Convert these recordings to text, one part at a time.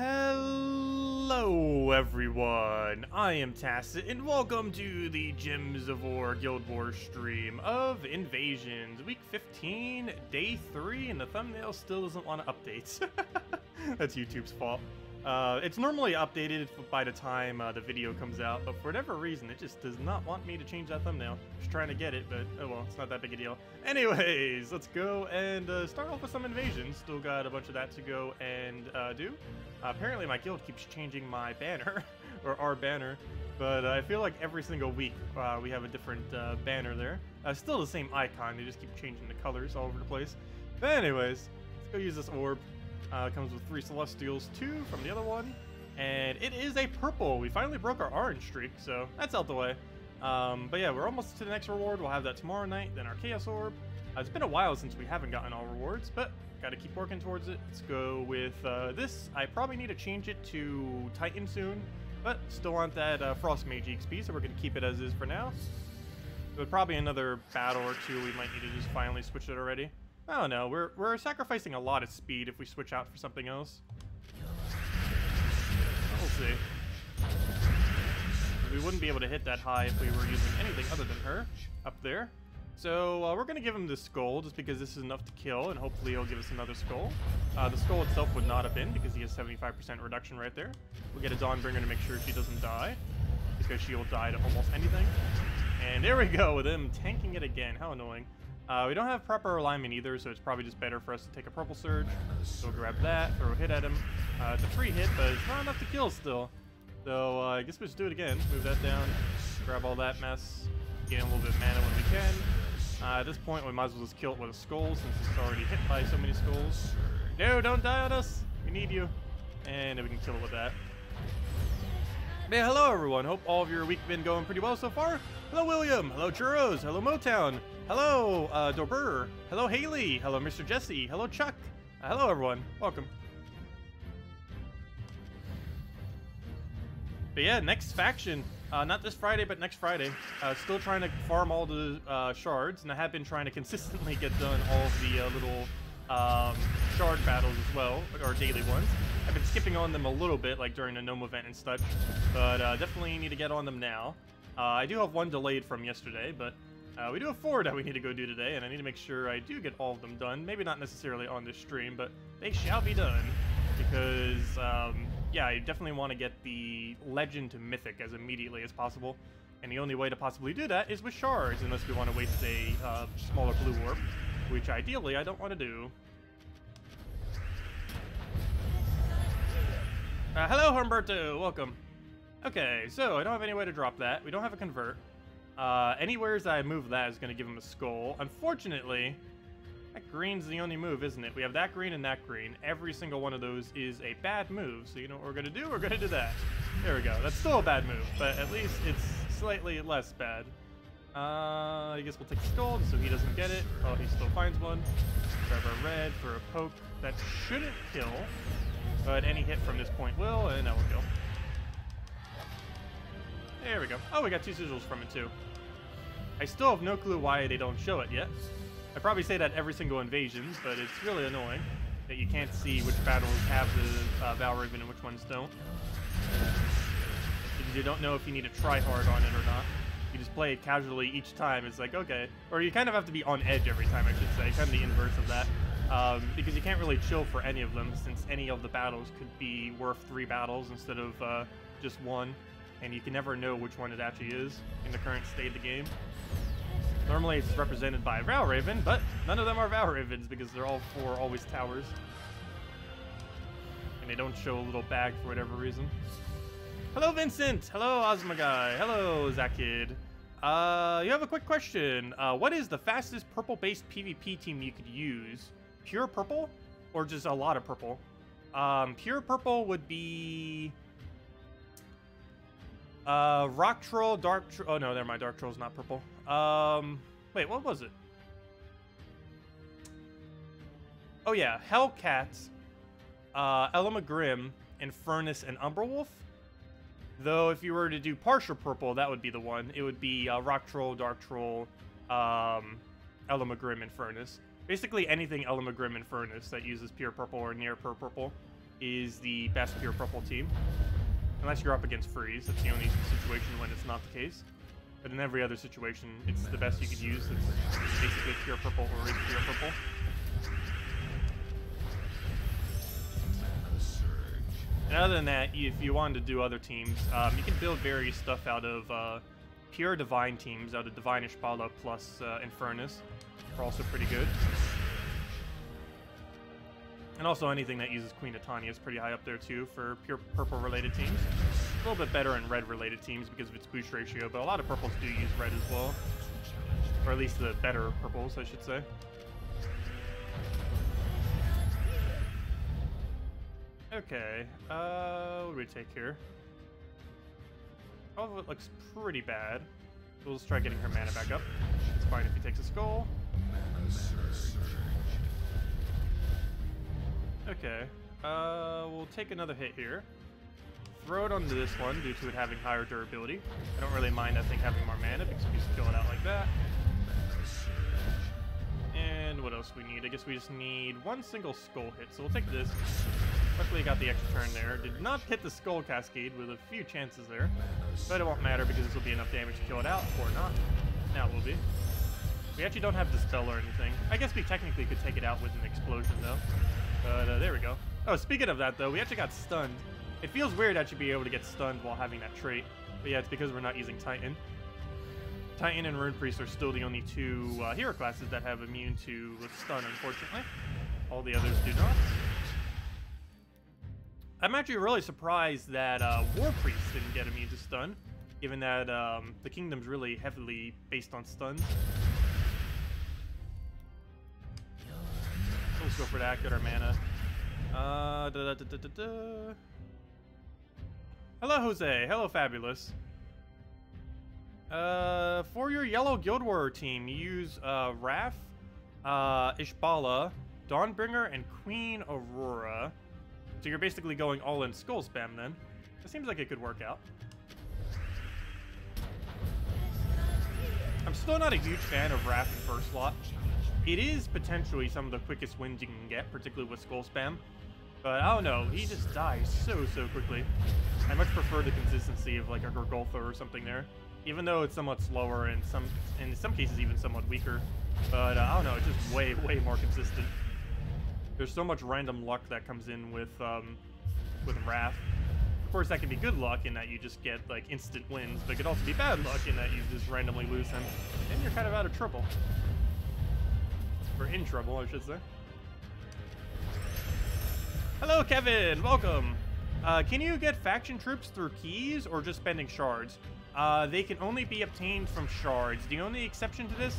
Hello everyone, I am Tacet, and welcome to the Gems of War Guild Wars stream of Invasions, week 15, day 3, and the thumbnail still doesn't want to update. That's YouTube's fault. It's normally updated by the time the video comes out, but for whatever reason, it just does not want me to change that thumbnail. Just trying to get it, but oh well, it's not that big a deal. Anyways, let's go and start off with some invasions. Still got a bunch of that to go and do. Apparently my guild keeps changing my banner, or our banner, but I feel like every single week we have a different banner there. Still the same icon, they just keep changing the colors all over the place. But anyways, let's go use this orb. It comes with 3 Celestials, 2 from the other one, and it is a purple. We finally broke our orange streak, so that's out the way. But yeah, we're almost to the next reward. We'll have that tomorrow night, then our Chaos Orb. It's been a while since we haven't gotten all rewards, but gotta keep working towards it. Let's go with this. I probably need to change it to Titan soon, but still want that Frost Mage XP, so we're gonna keep it as is for now. But probably another battle or two, we might need to just finally switch it already. I don't know, we're sacrificing a lot of speed if we switch out for something else. We'll see. We wouldn't be able to hit that high if we were using anything other than her up there. So we're going to give him this skull just because this is enough to kill, and hopefully he'll give us another skull. The skull itself would not have been because he has 75% reduction right there. We'll get a Dawnbringer to make sure she doesn't die, because she'll die to almost anything. And there we go with him tanking it again. How annoying. We don't have proper alignment either, so it's probably just better for us to take a Purple Surge. So grab that, throw a hit at him. It's a free hit, but it's not enough to kill still. So I guess we'll just do it again. Move that down, grab all that mess, gain a little bit of mana when we can. At this point, we might as well just kill it with a skull since it's already hit by so many skulls. No, don't die on us! We need you. And then we can kill it with that. Yeah, hello everyone. Hope all of your week been going pretty well so far. Hello William, hello Churros, hello Motown, hello Dorber, hello Haley, hello Mr. Jesse, hello Chuck, hello everyone, welcome. But yeah, next faction, not this Friday, but next Friday. Still trying to farm all the shards, and I have been trying to consistently get done all of the little shard battles as well, or daily ones. I've been skipping on them a little bit, like during the Gnome event and such, but definitely need to get on them now. I do have one delayed from yesterday, but we do have 4 that we need to go do today, and I need to make sure I do get all of them done. Maybe not necessarily on this stream, but they shall be done, because, yeah, I definitely want to get the Legend to Mythic as immediately as possible, and the only way to possibly do that is with shards, unless we want to waste a smaller blue orb, which ideally I don't want to do. Hello, Humberto! Welcome. Okay, so I don't have any way to drop that. We don't have a convert. Anywhere I move that is going to give him a skull. Unfortunately, that green's the only move, isn't it? We have that green and that green. Every single one of those is a bad move. So you know what we're going to do? We're going to do that. There we go. That's still a bad move, but at least it's slightly less bad. I guess we'll take the skull so he doesn't get it. Oh, he still finds one. Grab our red for a poke. That shouldn't kill. But any hit from this point will, and that will kill. There we go. Oh, we got 2 sigils from it too. I still have no clue why they don't show it yet. I probably say that every single invasions, but it's really annoying that you can't see which battles have the Valraven and which ones don't. Because you don't know if you need to try hard on it or not. You just play it casually each time. It's like, okay. Or you kind of have to be on edge every time, I should say. Kind of the inverse of that. Because you can't really chill for any of them, since any of the battles could be worth 3 battles instead of just 1. And you can never know which one it actually is in the current state of the game. Normally it's represented by Valraven, but none of them are Valravens because they're all 4 always towers. And they don't show a little bag for whatever reason. Hello Vincent! Hello Ozma Guy! Hello Zakid! You have a quick question. What is the fastest purple-based PvP team you could use? Pure purple? Or just a lot of purple? Pure purple would be... Rock Troll, Dark Troll... Oh, no, never mind. Dark Troll's not purple. Wait, what was it? Oh, yeah. Hellcat, Elamagrim, Infernus, and Umberwolf. Though, if you were to do partial purple, that would be the one. It would be Rock Troll, Dark Troll, Elamagrim, Infernus. Basically anything Elamagrim, Infernus that uses pure purple or near pure purple. is the best pure purple team. Unless you're up against freeze, that's the only situation when it's not the case. But in every other situation, it's the best you could use. It's basically pure purple or is pure purple. And other than that, if you wanted to do other teams, you can build various stuff out of pure divine teams, out of Divine Ishbala plus Infernus. Are also pretty good. And also anything that uses Queen of Tanya is pretty high up there too for pure purple related teams. A little bit better in red related teams because of its boost ratio, but a lot of purples do use red as well. Or at least the better purples, I should say. Okay, what do we take here? All of it looks pretty bad. We'll just try getting her mana back up. It's fine if he takes a skull. Okay, we'll take another hit here. Throw it onto this one due to it having higher durability. I don't really mind that thing having more mana because we just kill it out like that. And what else we need? I guess we just need one single skull hit, so we'll take this. Luckily got the extra turn there. Did not hit the skull cascade with a few chances there. But it won't matter because this will be enough damage to kill it out, or not. Now it will be. We actually don't have Dispel or anything. I guess we technically could take it out with an explosion though. But there we go. Oh, speaking of that though, we actually got stunned. It feels weird actually be able to get stunned while having that trait. But yeah, it's because we're not using Titan. Titan and Rune Priest are still the only two hero classes that have immune to stun, unfortunately. All the others do not. I'm actually really surprised that War Priest didn't get immune to stun, given that the kingdom's really heavily based on stuns. Let's go for that, get our mana. Hello, Jose. Hello, Fabulous. For your yellow Guild Warrior team, you use Wrath, Ishbala, Dawnbringer, and Queen Aurora. So you're basically going all in skull spam then. It seems like it could work out. I'm still not a huge fan of Wrath in first slot. It is potentially some of the quickest wins you can get, particularly with skull spam. But I don't know, he just dies so quickly. I much prefer the consistency of like a Gorgolfa or something there. Even though it's somewhat slower and in some cases even somewhat weaker. But I don't know, it's just way more consistent. There's so much random luck that comes in with Wrath. Of course, that can be good luck in that you just get like instant wins, but it could also be bad luck in that you just randomly lose him, and you're kind of out of trouble. Or in trouble, I should say. Hello, Kevin. Welcome. Can you get faction troops through keys or just spending shards? They can only be obtained from shards. The only exception to this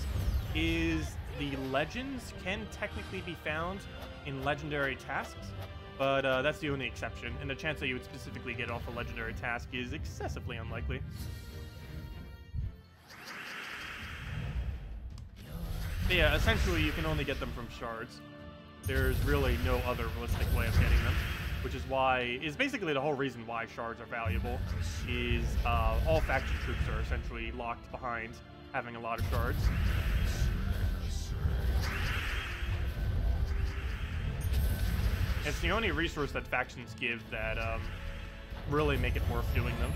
is the legends can technically be found in legendary tasks, but that's the only exception, and the chance that you would specifically get off a legendary task is excessively unlikely. But yeah, essentially you can only get them from shards. There's really no other realistic way of getting them, which is basically the whole reason why shards are valuable, is all faction troops are essentially locked behind having a lot of shards. It's the only resource that factions give that really make it worth doing them.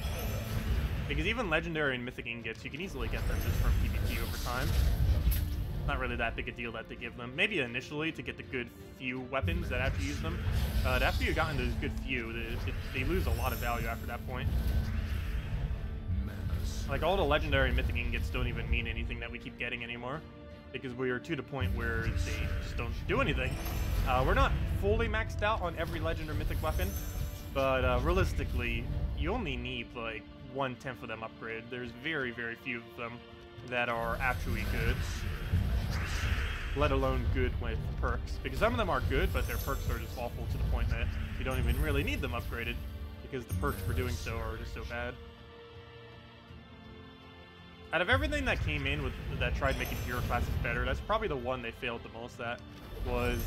Because even legendary and mythic ingots, you can easily get them just from PvP over time. Not really that big a deal that they give them. Maybe initially to get the good few weapons that actually use them. But after you've gotten those good few, they lose a lot of value after that point. Like all the legendary and mythic ingots don't even mean anything that we keep getting anymore. Because we are to the point where they just don't do anything. We're not fully maxed out on every legend or mythic weapon, but realistically, you only need like 1/10 of them upgraded. There's very few of them that are actually good, let alone good with perks. Because some of them are good, but their perks are just awful to the point that you don't even really need them upgraded, because the perks for doing so are just so bad. Out of everything that came in that tried making hero classes better, that's probably the one they failed the most at, was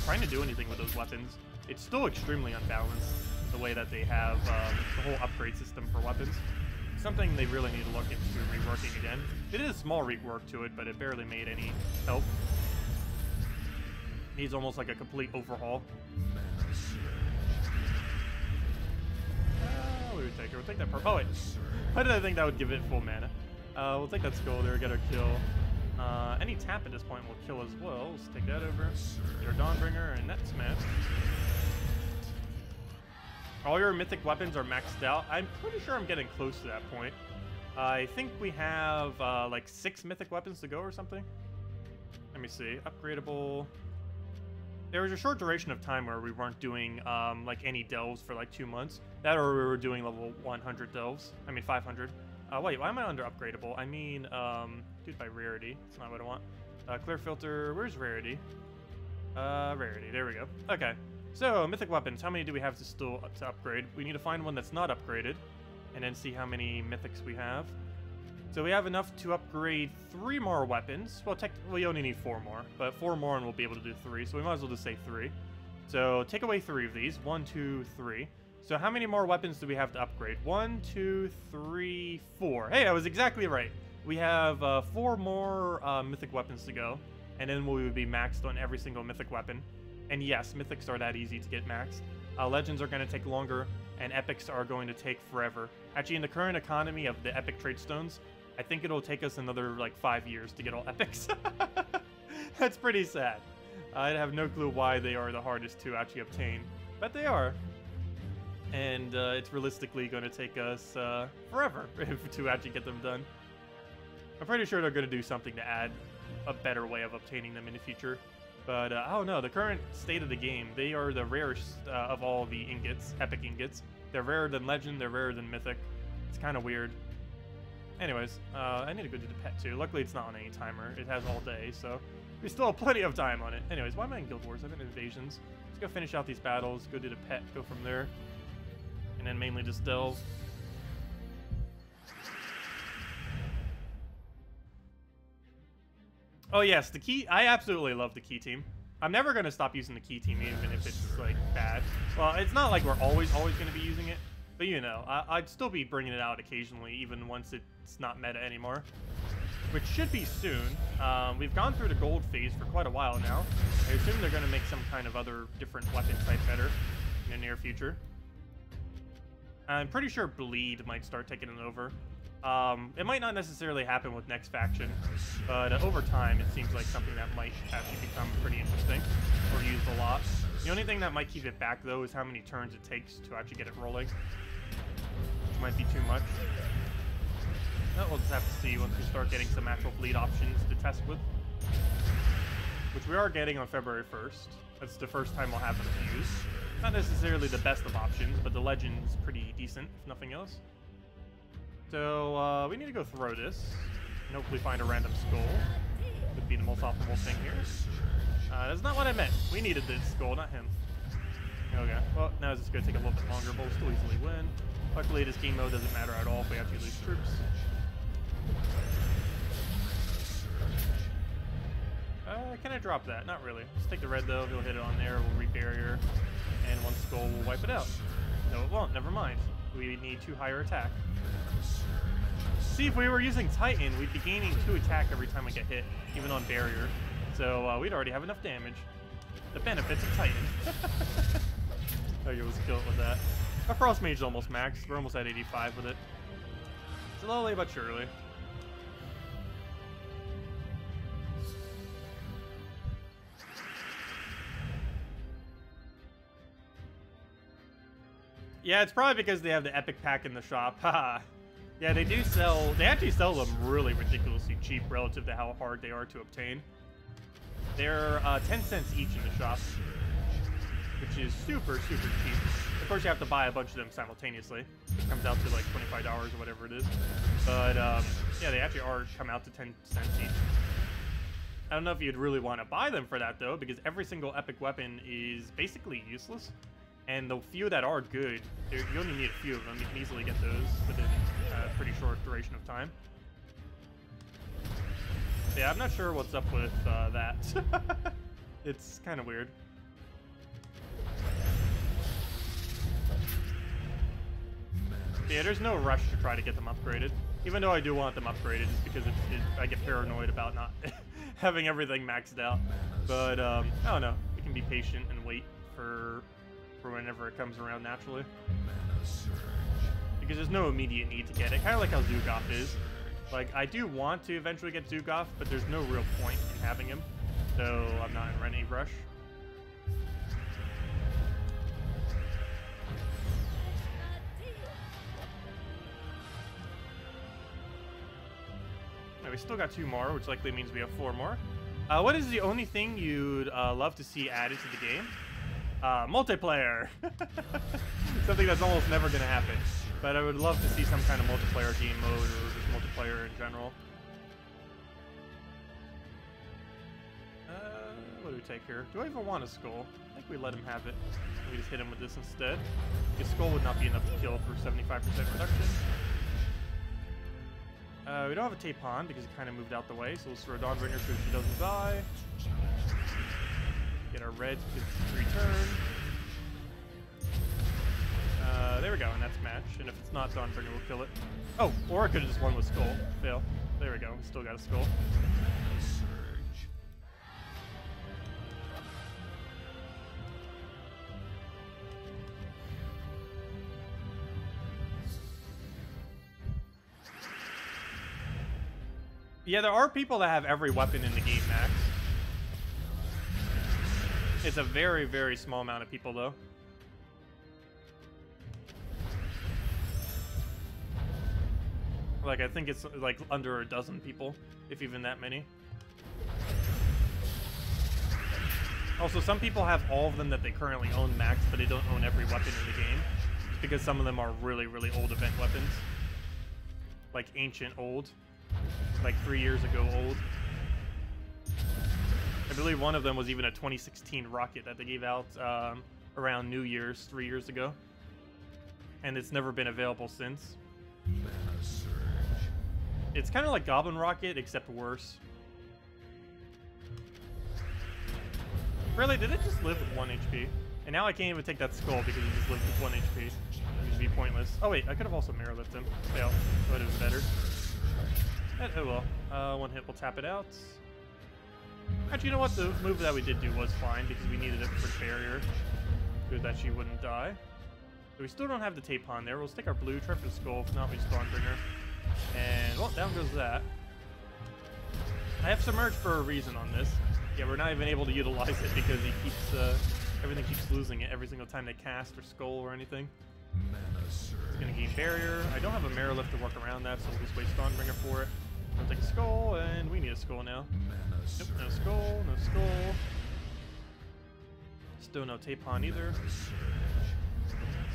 trying to do anything with those weapons. It's still extremely unbalanced, the way that they have the whole upgrade system for weapons. Something they really need to look into reworking again. It is a small rework to it, but it barely made any help. Needs almost like a complete overhaul. What would we take? We'll take that purple. Oh wait, why did I think that would give it full mana? We'll take that Scolder, get our kill. Any tap at this point will kill as well. Let's take that over. Get our Dawnbringer and net smash. All your mythic weapons are maxed out. I'm pretty sure I'm getting close to that point. I think we have like 6 mythic weapons to go or something. Let me see. Upgradable. There was a short duration of time where we weren't doing like any delves for like 2 months. That or we were doing level 100 delves. I mean 500. Wait, why am I under upgradable? I mean, do it by rarity. That's not what I want. Clear filter. Where's rarity? Rarity. There we go. Okay. So mythic weapons. How many do we have to still to upgrade? We need to find one that's not upgraded, and then see how many mythics we have. So we have enough to upgrade 3 more weapons. Well, technically we only need 4 more, but 4 more and we'll be able to do 3. So we might as well just say 3. So take away 3 of these. 1, 2, 3. So how many more weapons do we have to upgrade? 1, 2, 3, 4. Hey, I was exactly right. We have 4 more mythic weapons to go, and then we would be maxed on every single mythic weapon. And yes, mythics are that easy to get maxed. Legends are going to take longer, and epics are going to take forever. Actually, in the current economy of the epic trade stones, I think it'll take us another like 5 years to get all epics. That's pretty sad. I have no clue why they are the hardest to actually obtain, but they are. And it's realistically going to take us forever to actually get them done. I'm pretty sure they're going to do something to add a better way of obtaining them in the future. But I don't know, the current state of the game, they are the rarest of all the ingots, epic ingots. They're rarer than legend, they're rarer than mythic. It's kind of weird. Anyways, I need to go do the pet too. Luckily it's not on any timer, it has all day, so we still have plenty of time on it. Anyways, why am I in Guild Wars? I'm in Invasions. Let's go finish out these battles, go do the pet, go from there. And then mainly just delve. Oh yes, the key. I absolutely love the key team. I'm never going to stop using the key team even if it's like bad. Well, it's not like we're always going to be using it, but you know, I'd still be bringing it out occasionally even once it's not meta anymore, which should be soon. We've gone through the gold phase for quite a while now. I assume they're going to make some kind of other different weapon type better in the near future. I'm pretty sure Bleed might start taking it over. It might not necessarily happen with next faction, but over time it seems like something that might actually become pretty interesting or used a lot. The only thing that might keep it back though is how many turns it takes to actually get it rolling, which might be too much. But we'll just have to see once we start getting some actual Bleed options to test with, which we are getting on February 1st. That's the first time we'll have them to use. Not necessarily the best of options, but the Legend's pretty decent, if nothing else. So, we need to go throw this, and hopefully find a random skull. Would be the most optimal thing here. That's not what I meant. We needed this skull, not him. Okay, well, now it's just going to take a little bit longer, but we'll still easily win. Luckily, this game mode doesn't matter at all if we actually lose troops. Can I drop that? Not really. Let's take the red, though. He'll hit it on there. We'll re-barrier. And one skull will wipe it out. No, it won't. Never mind. We need 2 higher attack. See, if we were using Titan, we'd be gaining 2 attack every time we get hit, even on barrier. So we'd already have enough damage. The benefits of Titan. Oh, you was killed with that. Our Frost Mage is almost maxed. We're almost at 85 with it. Slowly but surely. Yeah, it's probably because they have the epic pack in the shop. Haha. Yeah, they do sell. They actually sell them really ridiculously cheap relative to how hard they are to obtain. They're 10 cents each in the shop, which is super, super cheap. Of course, you have to buy a bunch of them simultaneously. It comes out to like $25 or whatever it is. But yeah, they actually are come out to 10 cents each. I don't know if you'd really want to buy them for that though, because every single epic weapon is basically useless. And the few that are good, you only need a few of them. You can easily get those within a pretty short duration of time. Yeah, I'm not sure what's up with that. It's kind of weird. Yeah, there's no rush to try to get them upgraded. Even though I do want them upgraded, just because I get paranoid about not having everything maxed out. But, I don't know. We can be patient and wait for whenever it comes around naturally. because there's no immediate need to get it. Kind of like how Zugoff is. Like, I do want to eventually get Zugoff, but there's no real point in having him. So I'm not in any rush. Right, we still got 2 more, which likely means we have 4 more. What is the only thing you'd love to see added to the game? Multiplayer. Something that's almost never going to happen. But I would love to see some kind of multiplayer game mode or just multiplayer in general. What do we take here? Do I even want a skull? I think we let him have it. We just hit him with this instead. His skull would not be enough to kill for 75% reduction. We don't have a Tapon because it kind of moved out the way, so we'll throw a Dawnbringer so she doesn't die. Get our reds to return. There we go, and that's match. And if it's not Dawnbringer, we'll kill it. Oh, or I could have just won with skull. Fail. There we go. We still got a skull. Yeah, there are people that have every weapon in the game max. It's a very, very small amount of people, though. Like, I think it's like under a dozen people, if even that many. Also, some people have all of them that they currently own max, but they don't own every weapon in the game. It's because some of them are really, really old event weapons. Like ancient old. Like 3 years ago old. I believe one of them was even a 2016 rocket that they gave out around New Year's 3 years ago. And it's never been available since. It's kind of like Goblin Rocket, except worse. Really, did it just live with 1 HP? And now I can't even take that skull because it just lived with 1 HP. It would be pointless. Oh wait, I could have also mirror lifted him. Fail. But it was better. Oh well. 1 hit will tap it out. Actually, you know what? The move that we did do was fine because we needed it for barrier. Good that she wouldn't die. So we still don't have the Tapon there. We'll stick our blue, try for the skull. If not, we just Dawnbringer. And, well, down goes that. I have Submerge for a reason on this. Yeah, we're not even able to utilize it because he keeps, everything keeps losing it every single time they cast or skull or anything. It's gonna gain barrier. I don't have a Mirror Lift to work around that, so we'll just waste Dawnbringer for it. We'll take a skull, and we need a skull now. Nope, no skull, no skull. Still no Tapon either.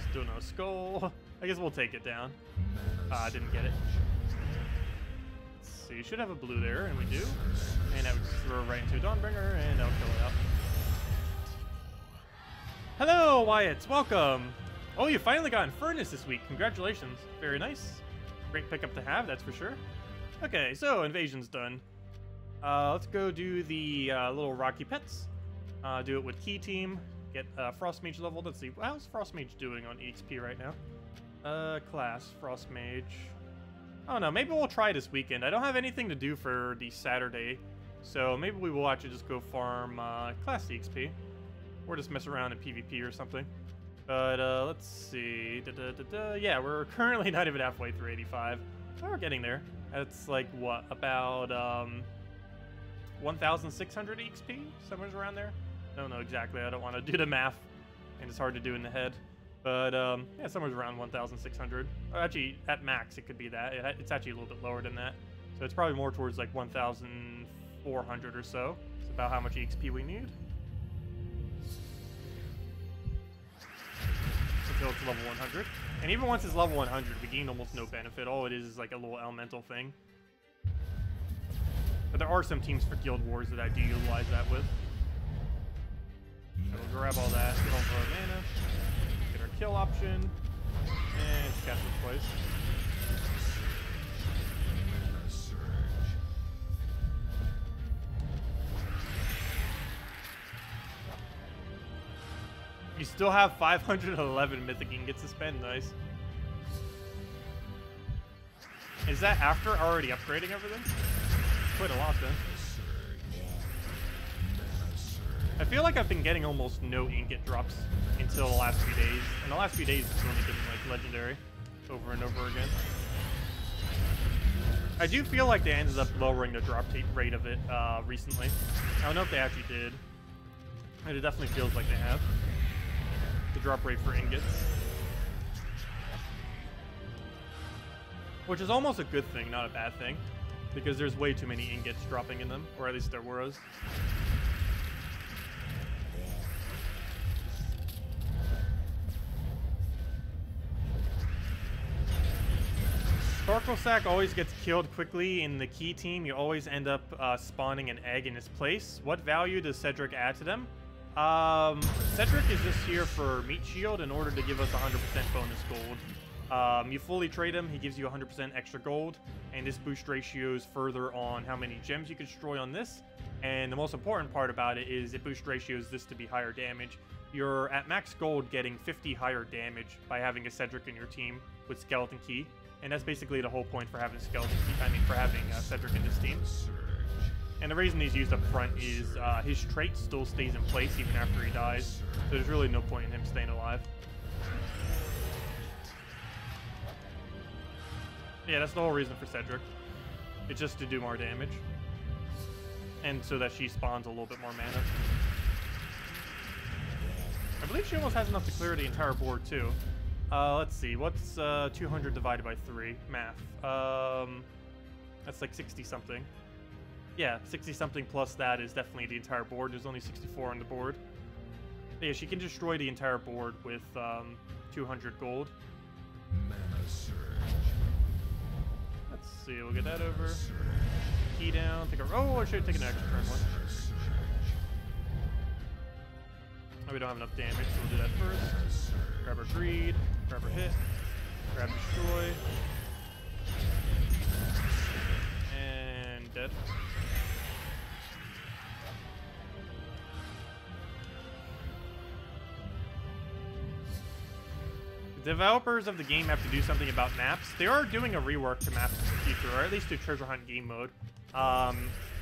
Still no skull. I guess we'll take it down. I didn't get it. So you should have a blue there, and we do. And I would just throw right into a Dawnbringer, and I'll kill it out. Hello, Wyatt. Welcome. Oh, you finally got Infernus this week. Congratulations. Very nice. Great pickup to have, that's for sure. Okay, so Invasion's done. Let's go do the little Rocky Pets. Do it with Key Team. Get Frost Mage leveled. Let's see. How's Frost Mage doing on EXP right now? Class, Frost Mage. I don't know. Maybe we'll try this weekend. I don't have anything to do for the Saturday. So maybe we will actually just go farm Class EXP. Or just mess around in PvP or something. But let's see. Yeah, we're currently not even halfway through 85. Oh, we're getting there. That's like, what, about 1,600 EXP? Somewhere around there? I don't know exactly. I don't want to do the math. And it's hard to do in the head. But, yeah, somewhere around 1,600. Actually, at max, it could be that. It's actually a little bit lower than that. So it's probably more towards like 1,400 or so. It's about how much EXP we need. Until it's level 100. And even once it's level 100, we gain almost no benefit. All it is like a little elemental thing. But there are some teams for Guild Wars that I do utilize that with. So we'll grab all that, get all of our mana, get our kill option, and cast it twice. You still have 511 Mythic Ingots to spend, nice. Is that after already upgrading everything? Quite a lot then. I feel like I've been getting almost no ingot drops until the last few days. And the last few days it's only been like legendary. over and over again. I do feel like they ended up lowering the drop rate of it recently. I don't know if they actually did. But it definitely feels like they have. The drop rate for ingots. Which is almost a good thing, not a bad thing. Because there's way too many ingots dropping in them. Or at least there was. Torkoal Sack always gets killed quickly in the key team. You always end up spawning an egg in his place. What value does Cedric add to them? Cedric is just here for meat shield in order to give us 100% bonus gold. You fully trade him, he gives you 100% extra gold, and this boost ratios further on how many gems you can destroy on this. And the most important part about it is it boost ratios this to be higher damage. You're at max gold getting 50 higher damage by having a Cedric in your team with Skeleton Key. And that's basically the whole point for having Skeleton Key, for having Cedric in this team. And the reason he's used up front is his trait still stays in place even after he dies. So there's really no point in him staying alive. Yeah, that's the whole reason for Cedric. It's just to do more damage. And so that she spawns a little bit more mana. I believe she almost has enough to clear the entire board too. Let's see, what's 200 divided by 3? Math. That's like 60-something. Yeah, 60-something plus that is definitely the entire board. There's only 64 on the board. Yeah, she can destroy the entire board with 200 gold. Let's see, we'll get that over. Key down, take a... Oh, I should have taken an extra turn one. Oh, we don't have enough damage, so we'll do that first. Grab our greed, grab our hit, grab destroy. And dead. The developers of the game have to do something about maps. They are doing a rework to maps in the future, or at least to treasure hunt game mode.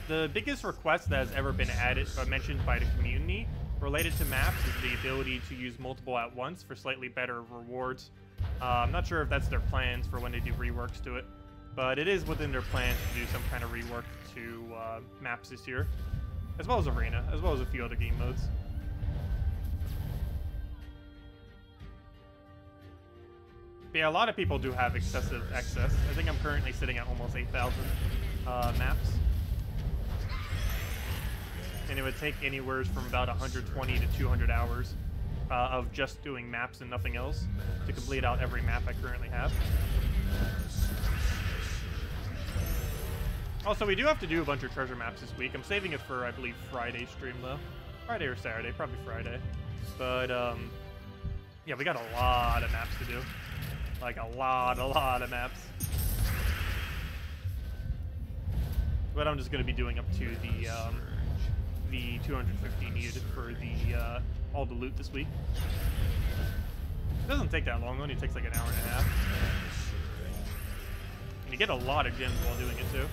The biggest request that has ever been added or mentioned by the community related to maps is the ability to use multiple at once for slightly better rewards. I'm not sure if that's their plans for when they do reworks to it, but it is within their plans to do some kind of rework to maps this year, as well as Arena, as well as a few other game modes. But yeah, a lot of people do have excessive excess. I think I'm currently sitting at almost 8,000 maps. And it would take anywhere from about 120 to 200 hours of just doing maps and nothing else to complete out every map I currently have. Also, we do have to do a bunch of treasure maps this week. I'm saving it for, I believe, Friday's stream, though. Friday or Saturday, probably Friday. But, yeah, we got a lot of maps to do. Like, a lot of maps. But I'm just going to be doing up to the 250 needed for the all the loot this week. It doesn't take that long, it only takes like an hour and a half. And you get a lot of gems while doing it too.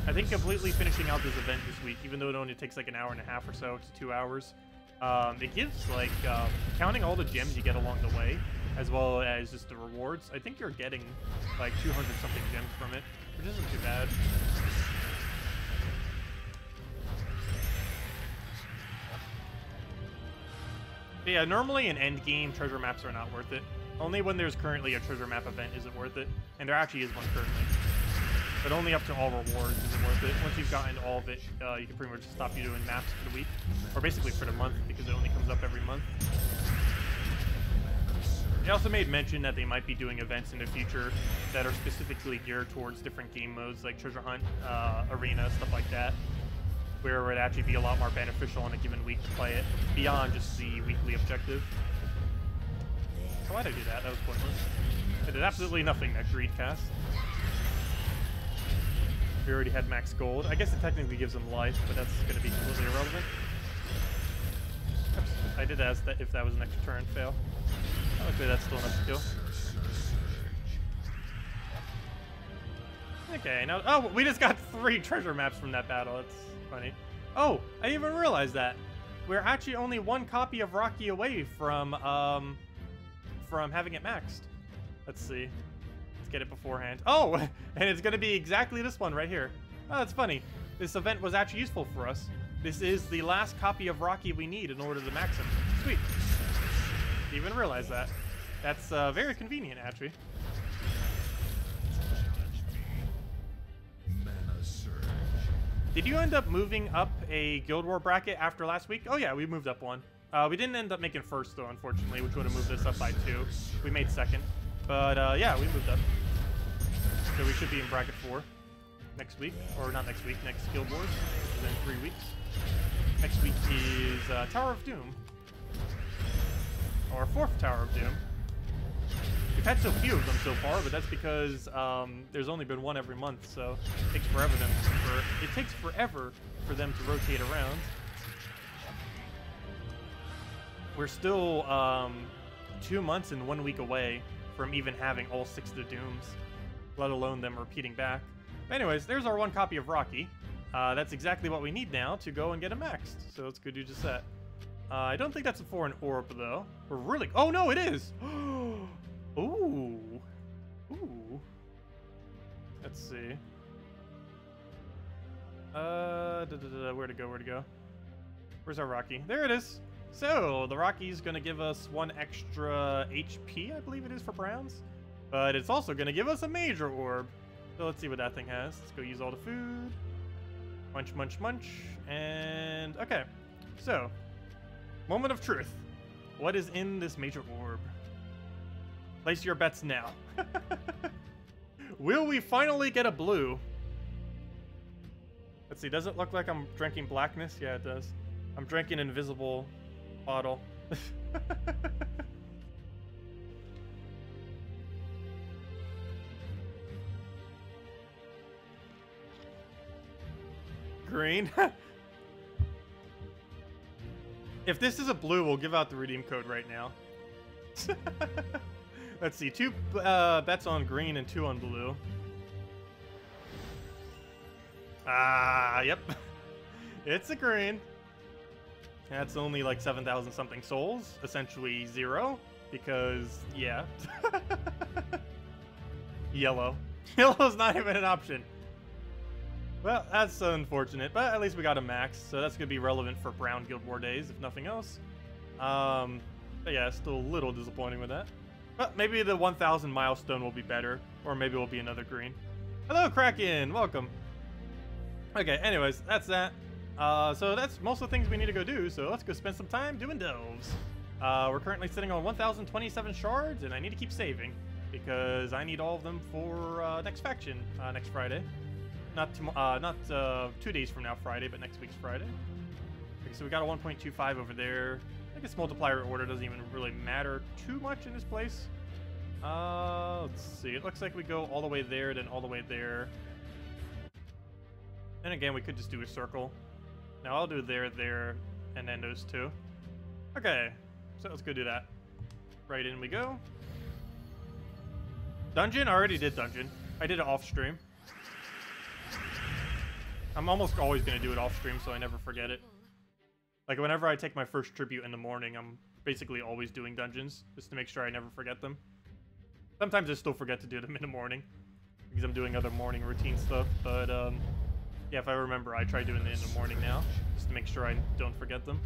I think completely finishing out this event this week, even though it only takes like an hour and a half or so to 2 hours, it gives like, counting all the gems you get along the way, as well as just the rewards, I think you're getting like 200 something gems from it, which isn't too bad. But yeah, normally in endgame, treasure maps are not worth it. Only when there's currently a treasure map event is it worth it. And there actually is one currently. But only up to all rewards is it worth it. Once you've gotten all of it, you can pretty much stop you doing maps for the week. Or basically for the month, because it only comes up every month. They also made mention that they might be doing events in the future that are specifically geared towards different game modes, like treasure hunt, arena, stuff like that, where it would actually be a lot more beneficial on a given week to play it, beyond just the weekly objective. So why'd I do that? That was pointless. I did absolutely nothing that greed cast. We already had max gold. I guess it technically gives them life, but that's going to be completely irrelevant. Oops. I did ask that if that was an extra turn fail. Okay, that's still enough to kill. Okay, now... Oh, we just got 3 treasure maps from that battle. That's funny. Oh, I didn't even realize that. We're actually only 1 copy of Rocky away from having it maxed. Let's see. Let's get it beforehand. Oh, and it's going to be exactly this one right here. Oh, that's funny. This event was actually useful for us. This is the last copy of Rocky we need in order to max him. Sweet. Didn't even realize that. That's very convenient, actually. Did you end up moving up a Guild War bracket after last week? Oh yeah, we moved up one. We didn't end up making first though, unfortunately, which would have moved us up by 2. We made second. But yeah, we moved up. So we should be in bracket 4 next week. Or not next week, next Guild Wars, which is in 3 weeks. Next week is Tower of Doom. Or 4th Tower of Doom. We've had so few of them so far, but that's because there's only been one every month, so it takes forever for them to rotate around. We're still 2 months and 1 week away from even having all 6 of the Dooms, let alone them repeating back. But anyways, there's our 1 copy of Rocky. That's exactly what we need now to go and get him maxed, so let's go do just that. I don't think that's for an orb, though. We're really... Oh, no, it is! Ooh. Ooh. Let's see. Where to go? Where's our Rocky? There it is! So, the Rocky's gonna give us 1 extra HP, I believe it is, for Browns. But it's also gonna give us a major orb. So let's see what that thing has. Let's go use all the food. Munch, munch, munch. And, okay. So, moment of truth. What is in this major orb? Place your bets now. Will we finally get a blue? Let's see, does it look like I'm drinking blackness? Yeah, it does. I'm drinking invisible bottle. Green. If this is a blue, we'll give out the redeem code right now. Let's see, 2 bets on green and 2 on blue. Yep. It's a green. That's only like 7,000 something souls, essentially 0, because, yeah. Yellow. Yellow's not even an option. Well, that's unfortunate, but at least we got a max, so that's going to be relevant for Brown Guild War days, if nothing else. But yeah, still a little disappointing with that. But maybe the 1,000 milestone will be better, or maybe it will be another green. Hello, Kraken! Welcome! Okay, anyways, that's that. So that's most of the things we need to go do, so let's go spend some time doing delves. We're currently sitting on 1,027 shards, and I need to keep saving, because I need all of them for next faction, next Friday. Not 2 days from now Friday, but next week's Friday. Okay, so we got a 1.25 over there. I guess multiplier order doesn't even really matter too much in this place. Let's see. It looks like we go all the way there, then all the way there. And again, we could just do a circle. Now I'll do there, there, and then those 2. Okay, so let's go do that. Right in we go. Dungeon? I already did dungeon. I did it off stream. I'm almost always going to do it off stream, so I never forget it. Like, whenever I take my first tribute in the morning, I'm basically always doing dungeons, just to make sure I never forget them. Sometimes I still forget to do them in the morning, because I'm doing other morning routine stuff, but, yeah, if I remember, I try doing it in the morning now, just to make sure I don't forget them.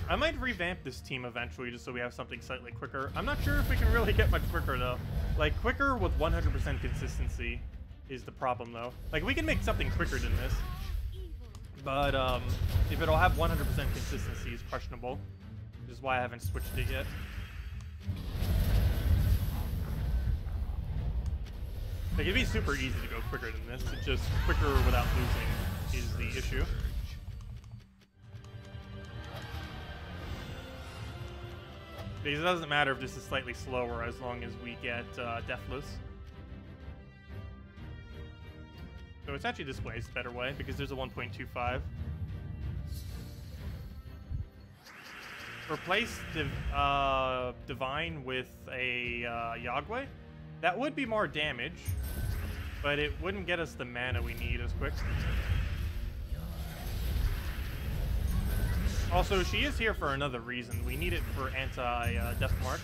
I might revamp this team eventually, just so we have something slightly quicker. I'm not sure if we can really get much quicker, though. Like, quicker with 100% consistency is the problem, though. Like, we can make something quicker than this, but if it'll have 100% consistency is questionable, which is why I haven't switched it yet. Like, it'd be super easy to go quicker than this. It's just quicker without losing is the issue. Because it doesn't matter if this is slightly slower as long as we get Deathless. So it's actually this way, it's a better way, because there's a 1.25. Replace Divine with a Yagwe. That would be more damage, but it wouldn't get us the mana we need as quick. Also, she is here for another reason. We need it for anti-death mark.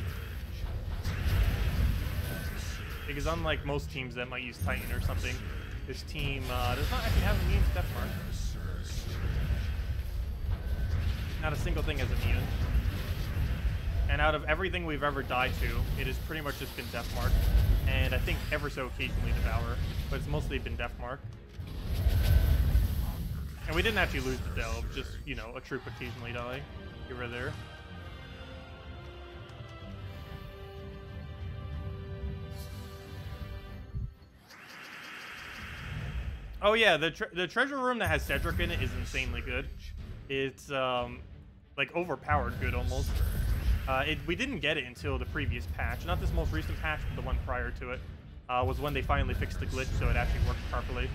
Because unlike most teams that might use Titan or something, this team does not actually have immune to death mark. Not a single thing has immune. And out of everything we've ever died to, it has pretty much just been death mark. And I think ever so occasionally devour, but it's mostly been death mark. And we didn't actually lose the delve, just, you know, a troop occasionally die. You were there. Oh yeah, the treasure room that has Cedric in it is insanely good. It's like overpowered good almost. We didn't get it until the previous patch, not this most recent patch, but the one prior to it, was when they finally fixed the glitch so it actually worked properly.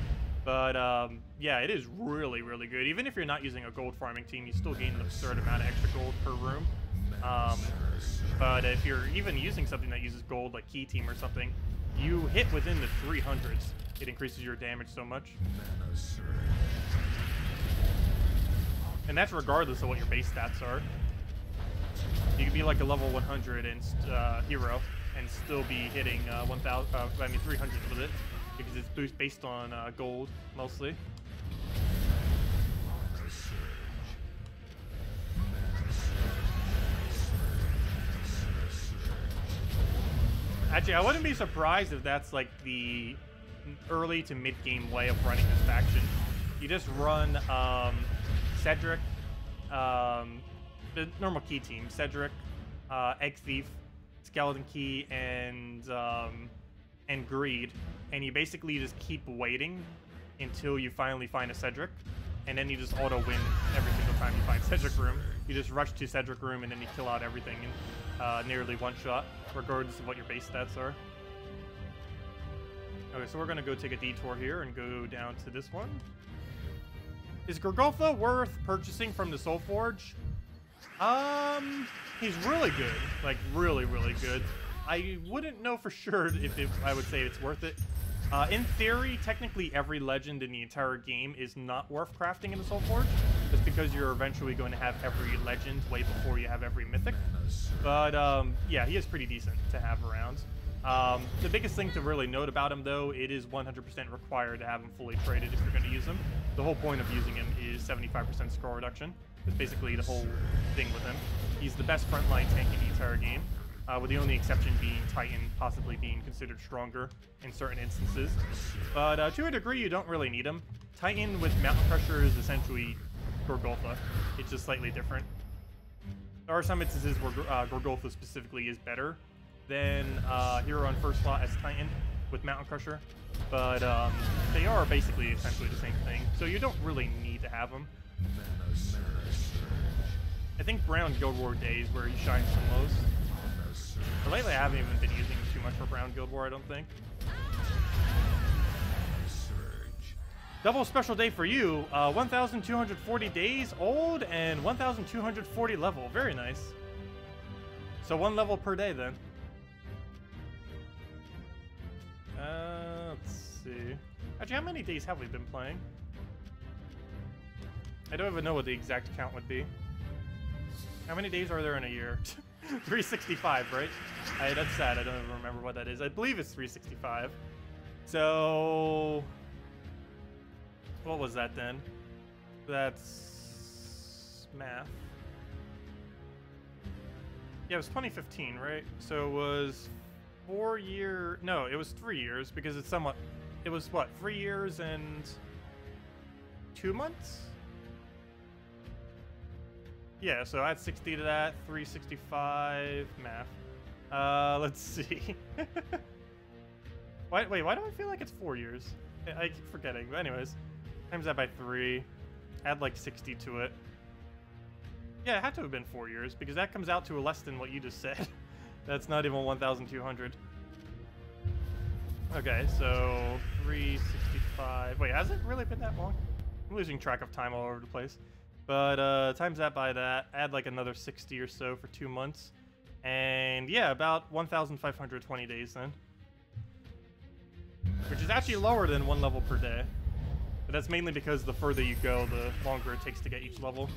But yeah, it is really, really good. Even if you're not using a gold farming team, you still gain an absurd amount of extra gold per room. But if you're even using something that uses gold, like Key Team or something, you hit within the 300s. It increases your damage so much. And that's regardless of what your base stats are. You can be like a level 100 and hero and still be hitting 300 with it, because it's based on gold mostly. Actually, I wouldn't be surprised if that's like the early to mid-game way of running this faction. You just run Cedric, the normal key team, Cedric, Egg Thief, Skeleton Key, and Greed, and you basically just keep waiting until you finally find a Cedric, and then you just auto-win every single time you find Cedric room. You just rush to Cedric room, and then you kill out everything in nearly one shot, regardless of what your base stats are. Okay, so we're gonna go take a detour here and go down to this one. Is Gorgolfa worth purchasing from the Soul Forge? He's really good. Like, really, really good. I wouldn't know for sure if I would say it's worth it. In theory, technically every legend in the entire game is not worth crafting in the Soul Forge, just because you're eventually going to have every legend way before you have every mythic. But, yeah, he is pretty decent to have around. The biggest thing to really note about him, though, it is 100% required to have him fully traded if you're going to use him. The whole point of using him is 75% score reduction. That's basically the whole thing with him. He's the best frontline tank in the entire game, with the only exception being Titan possibly being considered stronger in certain instances. But to a degree, you don't really need him. Titan with Mountain Pressure is essentially Gorgolfa. It's just slightly different. There are some instances where Gorgolfa specifically is better than Hero on first slot as Titan with Mountain Crusher, but they are basically essentially the same thing, so you don't really need to have them. I think Brown Guild War days where he shines the most. But lately I haven't even been using him too much for Brown Guild War, I don't think. Double special day for you. 1,240 days old and 1,240 level. Very nice. So 1 level per day then. Let's see. Actually, how many days have we been playing? I don't even know what the exact count would be. How many days are there in a year? 365, right? That's sad. I don't even remember what that is. I believe it's 365. So... what was that then? That's... math. Yeah, it was 2015, right? So it was 4 years... no, it was 3 years, because it's somewhat... it was, what, 3 years and... 2 months? Yeah, so add 60 to that, 365, math. Let's see. Wait, why do I feel like it's 4 years? I keep forgetting, but anyways. Times that by 3, add like 60 to it. Yeah, it had to have been 4 years, because that comes out to less than what you just said. That's not even 1,200. Okay, so 365. Wait, has it really been that long? I'm losing track of time all over the place. But times that by that, add like another 60 or so for 2 months. And yeah, about 1,520 days then. Which is actually lower than 1 level per day. But that's mainly because the further you go, the longer it takes to get each level.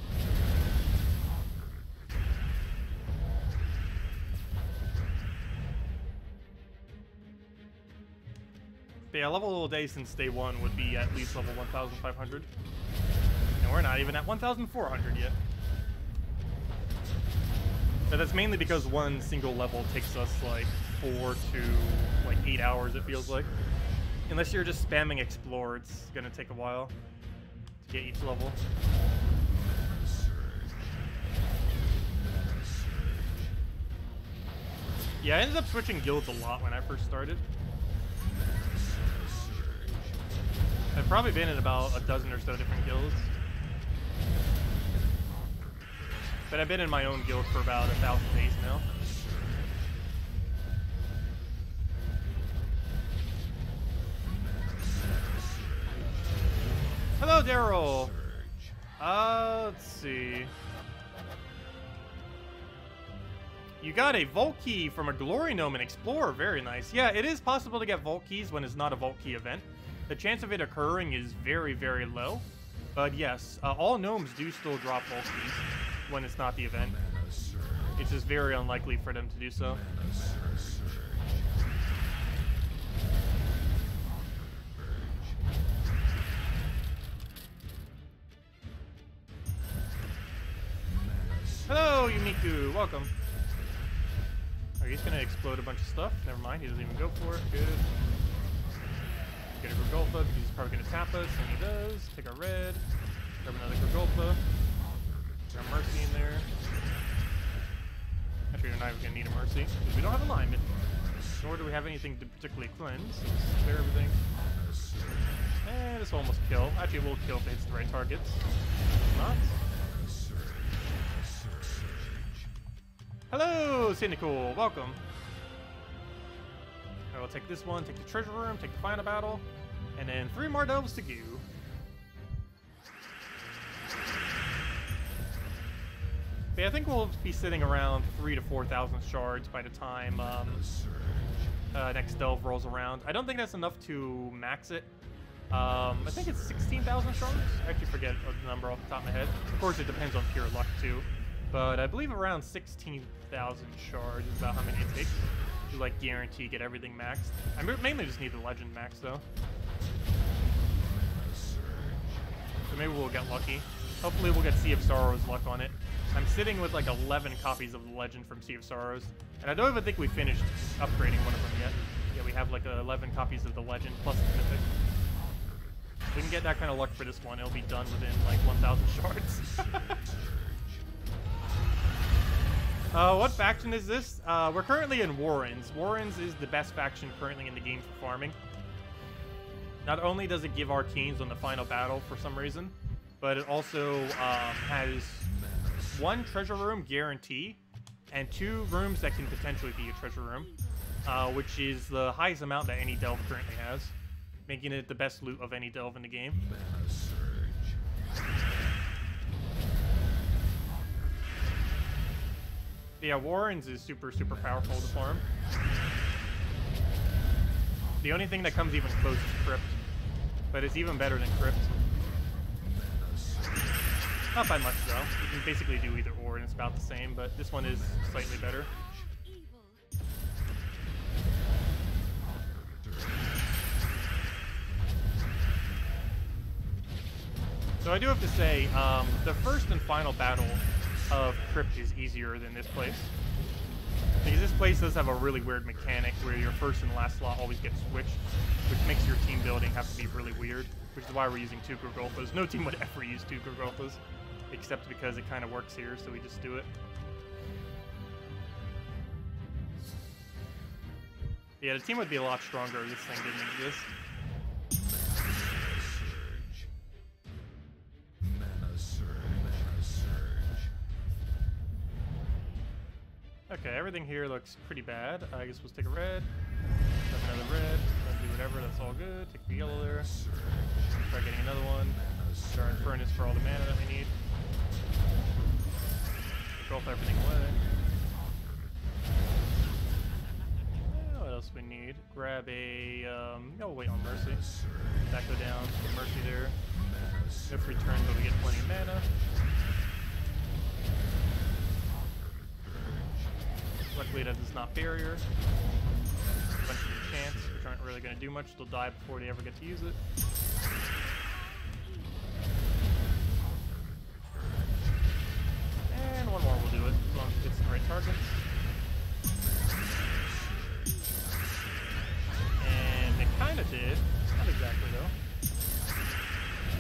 yeah, level day since day one would be at least level 1,500. And we're not even at 1,400 yet. But that's mainly because one single level takes us like 4 to like 8 hours, it feels like. Unless you're just spamming explore, it's gonna take a while to get each level. Yeah, I ended up switching guilds a lot when I first started. I've probably been in about a dozen or so different guilds. But I've been in my own guild for about 1,000 days now. Hello, Daryl! Let's see. You got a Vault Key from a Glory Gnome and Explorer. Very nice. Yeah, it is possible to get Vault Keys when it's not a Vault Key event. The chance of it occurring is very, very low. But yes, all gnomes do still drop Vault Keys when it's not the event. It's just very unlikely for them to do so. Hello, Yumiku. Welcome. Oh, he's gonna explode a bunch of stuff. Never mind, he doesn't even go for it. Good. Get a Grigolfa because he's probably gonna tap us, and he does. Take our red. Grab another Grigolfa. Got a Mercy in there. Actually, we're not even gonna need a Mercy because we don't have alignment. Nor do we have anything to particularly cleanse. Let's clear everything. And this will almost kill. Actually, it will kill if it hits the right targets. If not. Hello, Cynical. Welcome. I will take this one, take the treasure room, take the final battle, and then 3 more delves to go. But yeah, I think we'll be sitting around 3,000 to 4,000 shards by the time next delve rolls around. I don't think that's enough to max it. I think it's 16,000 shards. I actually forget the number off the top of my head. Of course, it depends on pure luck too. But I believe around 16,000 shards is about how many it takes to like guarantee get everything maxed. I mainly just need the legend max though. So maybe we'll get lucky. Hopefully we'll get Sea of Sorrows luck on it. I'm sitting with like 11 copies of the legend from Sea of Sorrows. And I don't even think we finished upgrading one of them yet. Yeah, we have like 11 copies of the legend plus the mythic. If we can get that kind of luck for this one, it'll be done within like 1,000 shards. What faction is this? We're currently in Warrens. Warrens is the best faction currently in the game for farming. Not only does it give Arcanes on the final battle for some reason, but it also has 1 treasure room guarantee and 2 rooms that can potentially be a treasure room, which is the highest amount that any delve currently has, making it the best loot of any delve in the game. Yeah, Warrens is super, super powerful to farm. The only thing that comes even close is Crypt, but it's even better than Crypt. Not by much though. You can basically do either or and it's about the same, but this one is slightly better. So I do have to say, the first and final battle of Crypt is easier than this place. Because this place does have a really weird mechanic where your first and last slot always get switched, which makes your team building have to be really weird, which is why we're using 2 Grigolfas. No team would ever use 2 Grigolfas, except because it kind of works here, so we just do it. Yeah, the team would be a lot stronger if this thing didn't exist. Okay, everything here looks pretty bad. I guess we'll take a red. Have another red. Let's do whatever, that's all good. Take the yellow there. Try getting another one. Start Furnace for all the mana that we need. Control everything away. What else we need? Grab a, we'll wait on Mercy. That go down, get Mercy there. No free turn, but we get plenty of mana. Luckily that is not barrier. A bunch of chance, which aren't really going to do much. They'll die before they ever get to use it. And one more will do it, as long as it gets the right targets. And it kind of did. Not exactly, though.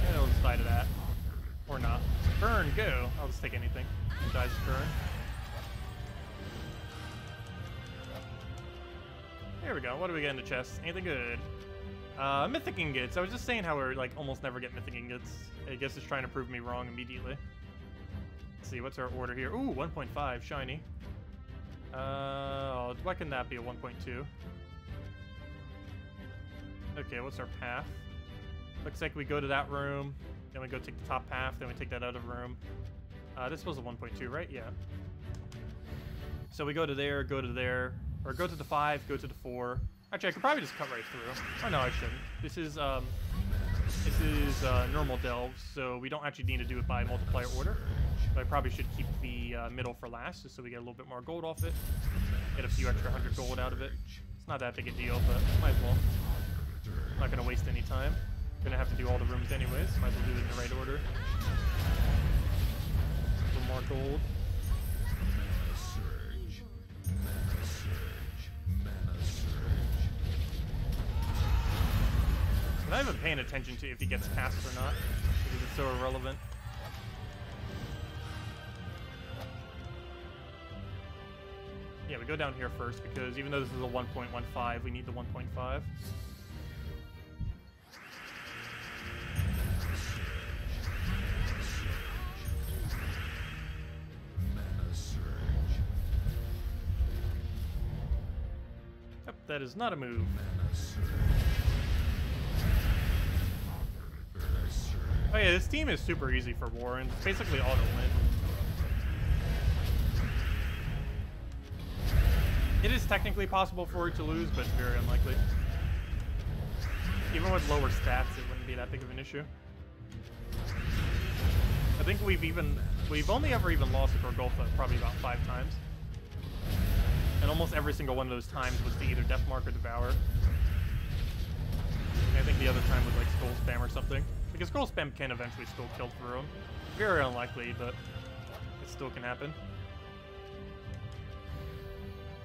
And it'll just die to that. Or not. Burn, go. I'll just take anything. It dies to burn. There we go. What do we get in the chest? Anything good? Mythic ingots. I was just saying how we're like almost never get mythic ingots. I guess it's trying to prove me wrong immediately. Let's see, what's our order here? Ooh, 1.5, shiny. Why can that be a 1.2? Okay, what's our path? Looks like we go to that room, then we go take the top path, then we take that other room. This was a 1.2, right? Yeah. So we go to there, or go to the 5, go to the 4. Actually, I could probably just cut right through. Oh no, I shouldn't. This is normal delves, so we don't actually need to do it by multiplier order. But I probably should keep the middle for last, just so we get a little bit more gold off it. Get a few extra 100 gold out of it. It's not that big a deal, but might as well. I'm not gonna waste any time. Gonna have to do all the rooms anyways. Might as well do it in the right order. For more gold. I'm not even paying attention to if he gets cast or not, because it's so irrelevant. Yeah, we go down here first, because even though this is a 1.15, we need the 1.5. Yep, that is not a move. Oh yeah, this team is super easy for Warren. It's basically auto win. It is technically possible for it to lose, but very unlikely. Even with lower stats, it wouldn't be that big of an issue. I think we've only ever even lost to Gorgolfa probably about 5 times. And almost every single one of those times was to either Deathmark or Devour. And I think the other time was like Skull Spam or something. Because Skull Spam can eventually still kill through him. Very unlikely, but it still can happen.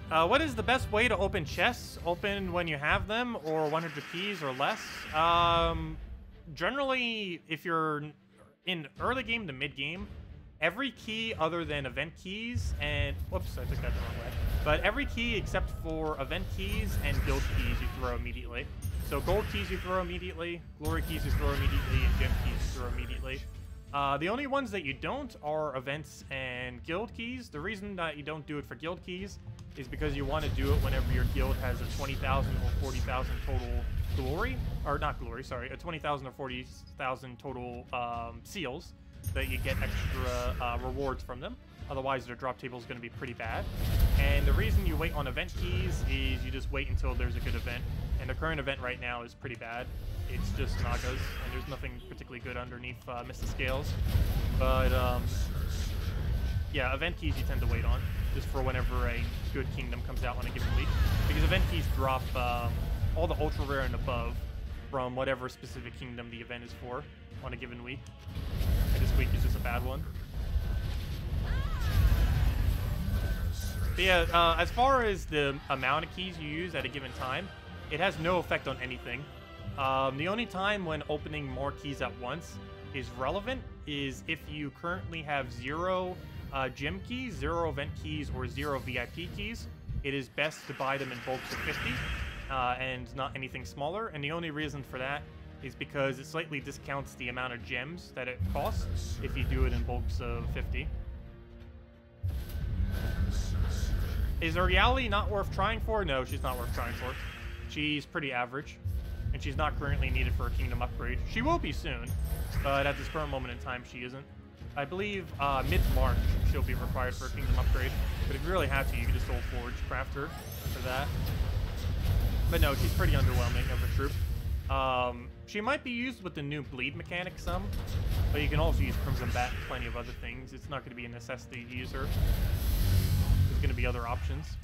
What is the best way to open chests? Open when you have them, or 100 keys or less? Generally, if you're in early game to mid game, every key other than event keys and... Whoops, I took that the wrong way. But every key except for event keys and guild keys you throw immediately. So gold keys you throw immediately, glory keys you throw immediately, and gem keys you throw immediately. The only ones that you don't are events and guild keys. The reason that you don't do it for guild keys is because you want to do it whenever your guild has a 20,000 or 40,000 total glory. Or not glory, sorry, a 20,000 or 40,000 total seals that you get extra rewards from them. Otherwise, their drop table is going to be pretty bad. And the reason you wait on event keys is you just wait until there's a good event. And the current event right now is pretty bad. It's just Nagas, and there's nothing particularly good underneath Mr. Scales. But, yeah, event keys you tend to wait on, just for whenever a good kingdom comes out on a given week. Because event keys drop all the ultra rare and above from whatever specific kingdom the event is for on a given week. And this week is just a bad one. But yeah, as far as the amount of keys you use at a given time, it has no effect on anything. The only time when opening more keys at once is relevant is if you currently have 0 gem keys, 0 event keys, or 0 VIP keys. It is best to buy them in bulks of 50 and not anything smaller. And the only reason for that is because it slightly discounts the amount of gems that it costs if you do it in bulks of 50. Is Uriali not worth trying for? No, she's not worth trying for. She's pretty average, and she's not currently needed for a kingdom upgrade. She will be soon, but at this current moment in time, she isn't. I believe mid-March she'll be required for a kingdom upgrade, but if you really have to, you can just Soul Forge craft her for that. But no, she's pretty underwhelming of a troop. She might be used with the new bleed mechanic some, but you can also use Crimson Bat and plenty of other things. It's not going to be a necessity to use her. There's going to be other options.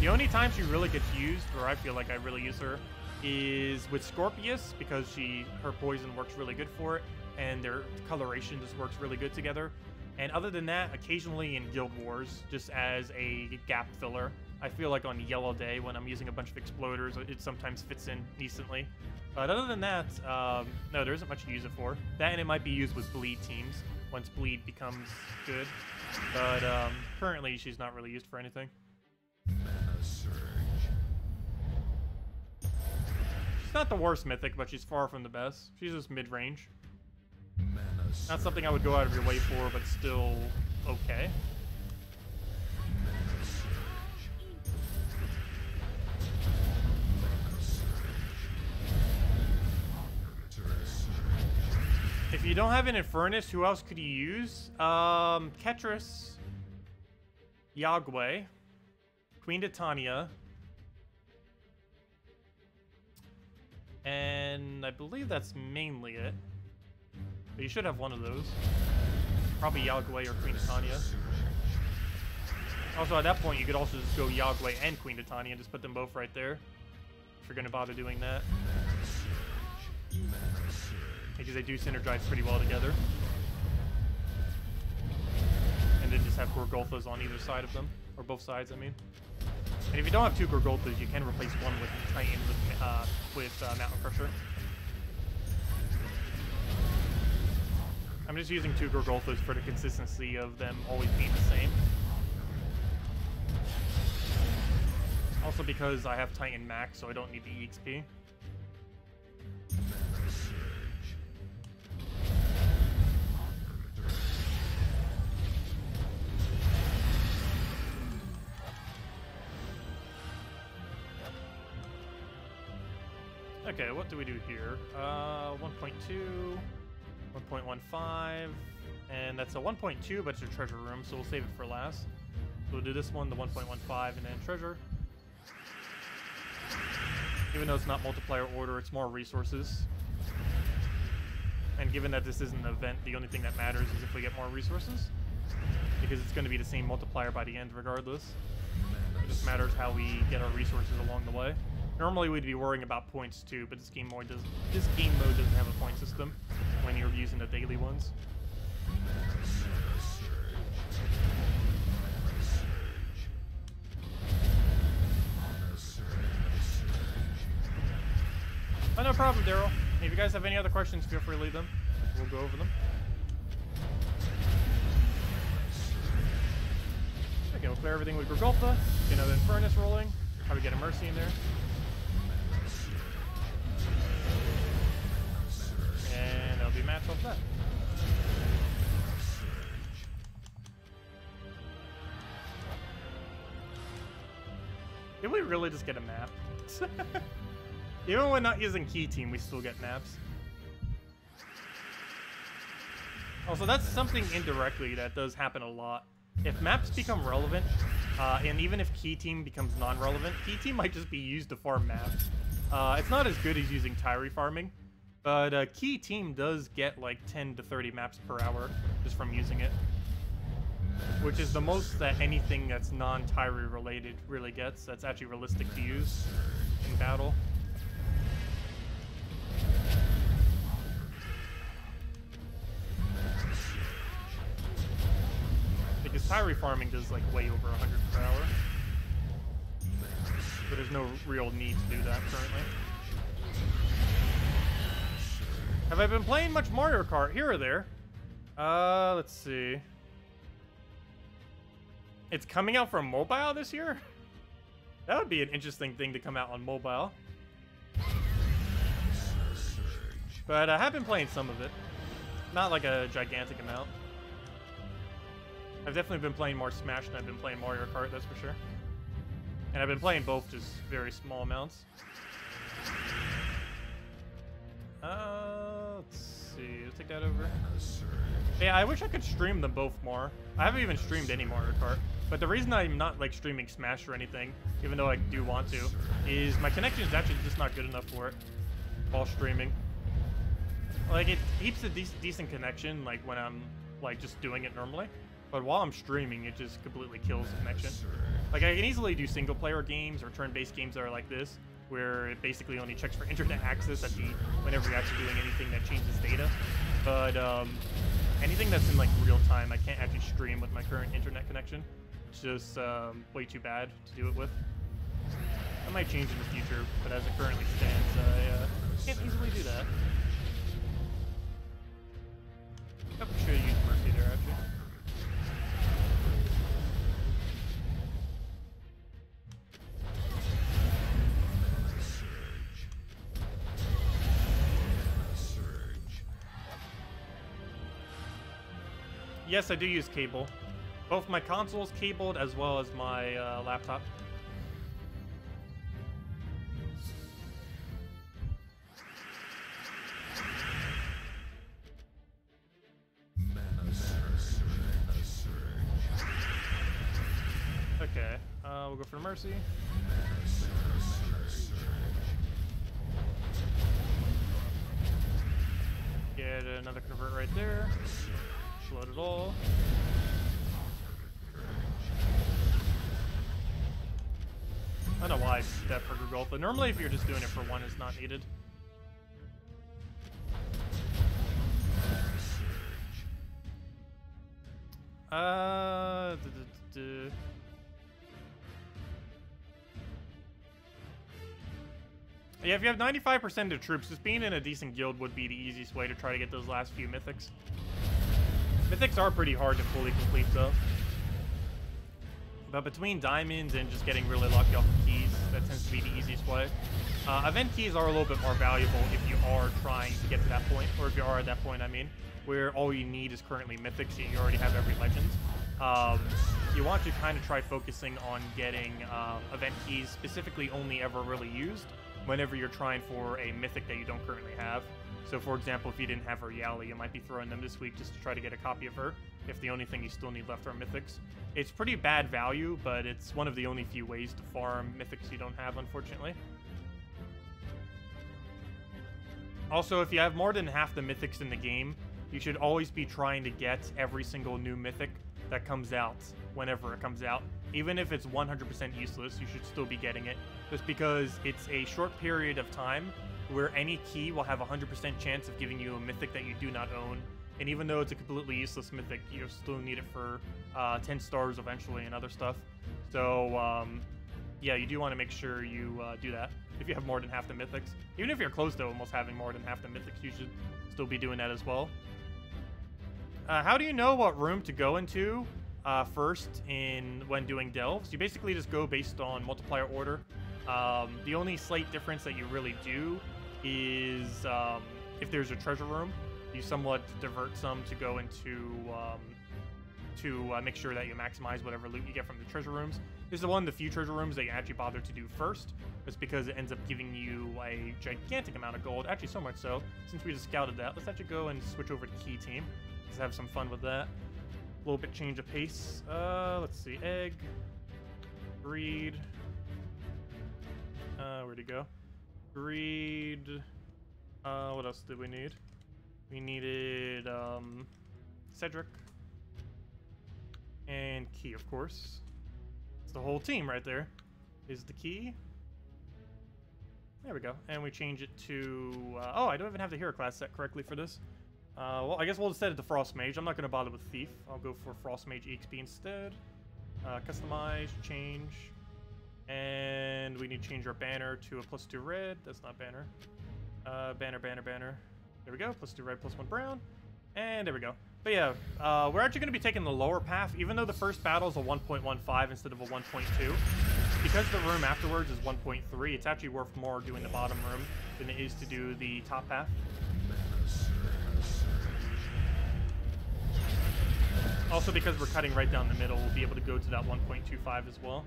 The only time she really gets used, or I feel like I really use her, is with Scorpius, because her poison works really good for it, and their coloration just works really good together. And other than that, occasionally in Guild Wars, just as a gap filler. I feel like on Yellow Day, when I'm using a bunch of exploders, it sometimes fits in decently. But other than that, no, there isn't much to use it for. That, and it might be used with Bleed teams, once Bleed becomes good. But currently, she's not really used for anything. She's not the worst mythic, but she's far from the best. She's just mid-range. Not something I would go out of your way for, but still okay. If you don't have an Infernus, who else could you use? Ketris, Yagwe, Queen Titania, and I believe that's mainly it. But you should have one of those. Probably Yagwe or Queen Titania. Also, at that point, you could also just go Yagwe and Queen Titania and just put them both right there. If you're going to bother doing that. Because they do synergize pretty well together. And then just have Gorgulthas on either side of them. Or both sides, I mean. And if you don't have two Gorgulthas, you can replace one with Titan with Mountain Crusher. I'm just using two Gorgulthas for the consistency of them always being the same. Also because I have Titan Max, so I don't need the EXP. Okay, what do we do here? 1.2, 1.15, and that's a 1.2, but it's a treasure room, so we'll save it for last. So we'll do this one, the 1.15, and then treasure. Even though it's not multiplier order, it's more resources. And given that this isn't an event, the only thing that matters is if we get more resources. Because it's going to be the same multiplier by the end regardless. It just matters how we get our resources along the way. Normally we'd be worrying about points too, but this game mode doesn't have a point system when you're using the daily ones. Oh, no problem, Daryl. If you guys have any other questions, feel free to leave them. We'll go over them. Okay, we'll clear everything with Gorgultha. Get another Infernus rolling. Probably get a Mercy in there. And that'll be matched off that. Did we really just get a map? Even when not using Key Team, we still get maps. Also, that's something indirectly that does happen a lot. If maps become relevant, and even if Key Team becomes non-relevant, Key Team might just be used to farm maps. It's not as good as using Tyree farming, but Key Team does get like 10 to 30 maps per hour just from using it. Which is the most that anything that's non-Tyree related really gets, that's actually realistic to use in battle. Because Tyree farming does like way over 100 per hour. But there's no real need to do that currently. Have I been playing much Mario Kart here or there? Let's see. It's coming out for mobile this year? That would be an interesting thing to come out on mobile. But I have been playing some of it. Not like a gigantic amount. I've definitely been playing more Smash than I've been playing Mario Kart, that's for sure. And I've been playing both just very small amounts. Let's see. Let's take that over. Yeah, I wish I could stream them both more. I haven't even streamed any Mario Kart. But the reason I'm not like streaming Smash or anything, even though I do want to, is my connection is actually just not good enough for it while streaming. Like, it keeps a decent connection, like when I'm like just doing it normally. But while I'm streaming, it just completely kills the connection. Like, I can easily do single-player games or turn-based games that are like this, where it basically only checks for internet access at whenever you're actually doing anything that changes data. But anything that's in like real time, I can't actually stream with my current internet connection. It's just way too bad to do it with. I might change in the future, but as it currently stands, I can't easily do that. I should use Mercy there, actually. Yes, I do use cable. Both my console's cabled as well as my laptop. Okay, we'll go for Mercy. Get another convert right there. Load it all. I don't know why I did that for Google, but normally if you're just doing it for one, it's not needed. Yeah, if you have 95% of troops, just being in a decent guild would be the easiest way to try to get those last few mythics. Mythics are pretty hard to fully complete, though. But between diamonds and just getting really lucky off of keys, that tends to be the easiest way. Event keys are a little bit more valuable if you are trying to get to that point, or if you are at that point, I mean, where all you need is currently mythics and you already have every legend. You want to kind of try focusing on getting event keys specifically only ever really used whenever you're trying for a mythic that you don't currently have. So, for example, if you didn't have her Yali, you might be throwing them this week just to try to get a copy of her, if the only thing you still need left are mythics. It's pretty bad value, but it's one of the only few ways to farm mythics you don't have, unfortunately. Also, if you have more than half the mythics in the game, you should always be trying to get every single new mythic that comes out whenever it comes out. Even if it's 100% useless, you should still be getting it, just because it's a short period of time where any key will have a 100% chance of giving you a mythic that you do not own. And even though it's a completely useless mythic, you still need it for 10 stars eventually and other stuff. So, yeah, you do want to make sure you do that if you have more than half the mythics. Even if you're close to almost having more than half the mythics, you should still be doing that as well. How do you know what room to go into first when doing delves? You basically just go based on multiplier order. The only slight difference that you really do is if there's a treasure room, you somewhat divert some to go into to make sure that you maximize whatever loot you get from the treasure rooms. This is one of the few treasure rooms that you actually bother to do first. It's because it ends up giving you a gigantic amount of gold. Actually, so much so, since we just scouted that, let's actually go and switch over to Key Team. Let's have some fun with that. A little bit change of pace. Let's see, egg, breed. Where'd he go? Breed. What else did we need? We needed Cedric and Key, of course. It's the whole team right there. Is the Key. There we go. And we change it to... oh, I don't even have the hero class set correctly for this. Well, I guess we'll set it to Frost Mage. I'm not going to bother with Thief. I'll go for Frost Mage EXP instead. Customize, change. And we need to change our banner to a +2 red. That's not banner. Banner. There we go. +2 red, +1 brown. And there we go. But yeah, we're actually going to be taking the lower path, even though the first battle is a 1.15 instead of a 1.2. Because the room afterwards is 1.3, it's actually worth more doing the bottom room than it is to do the top path. Also, because we're cutting right down the middle, we'll be able to go to that 1.25 as well.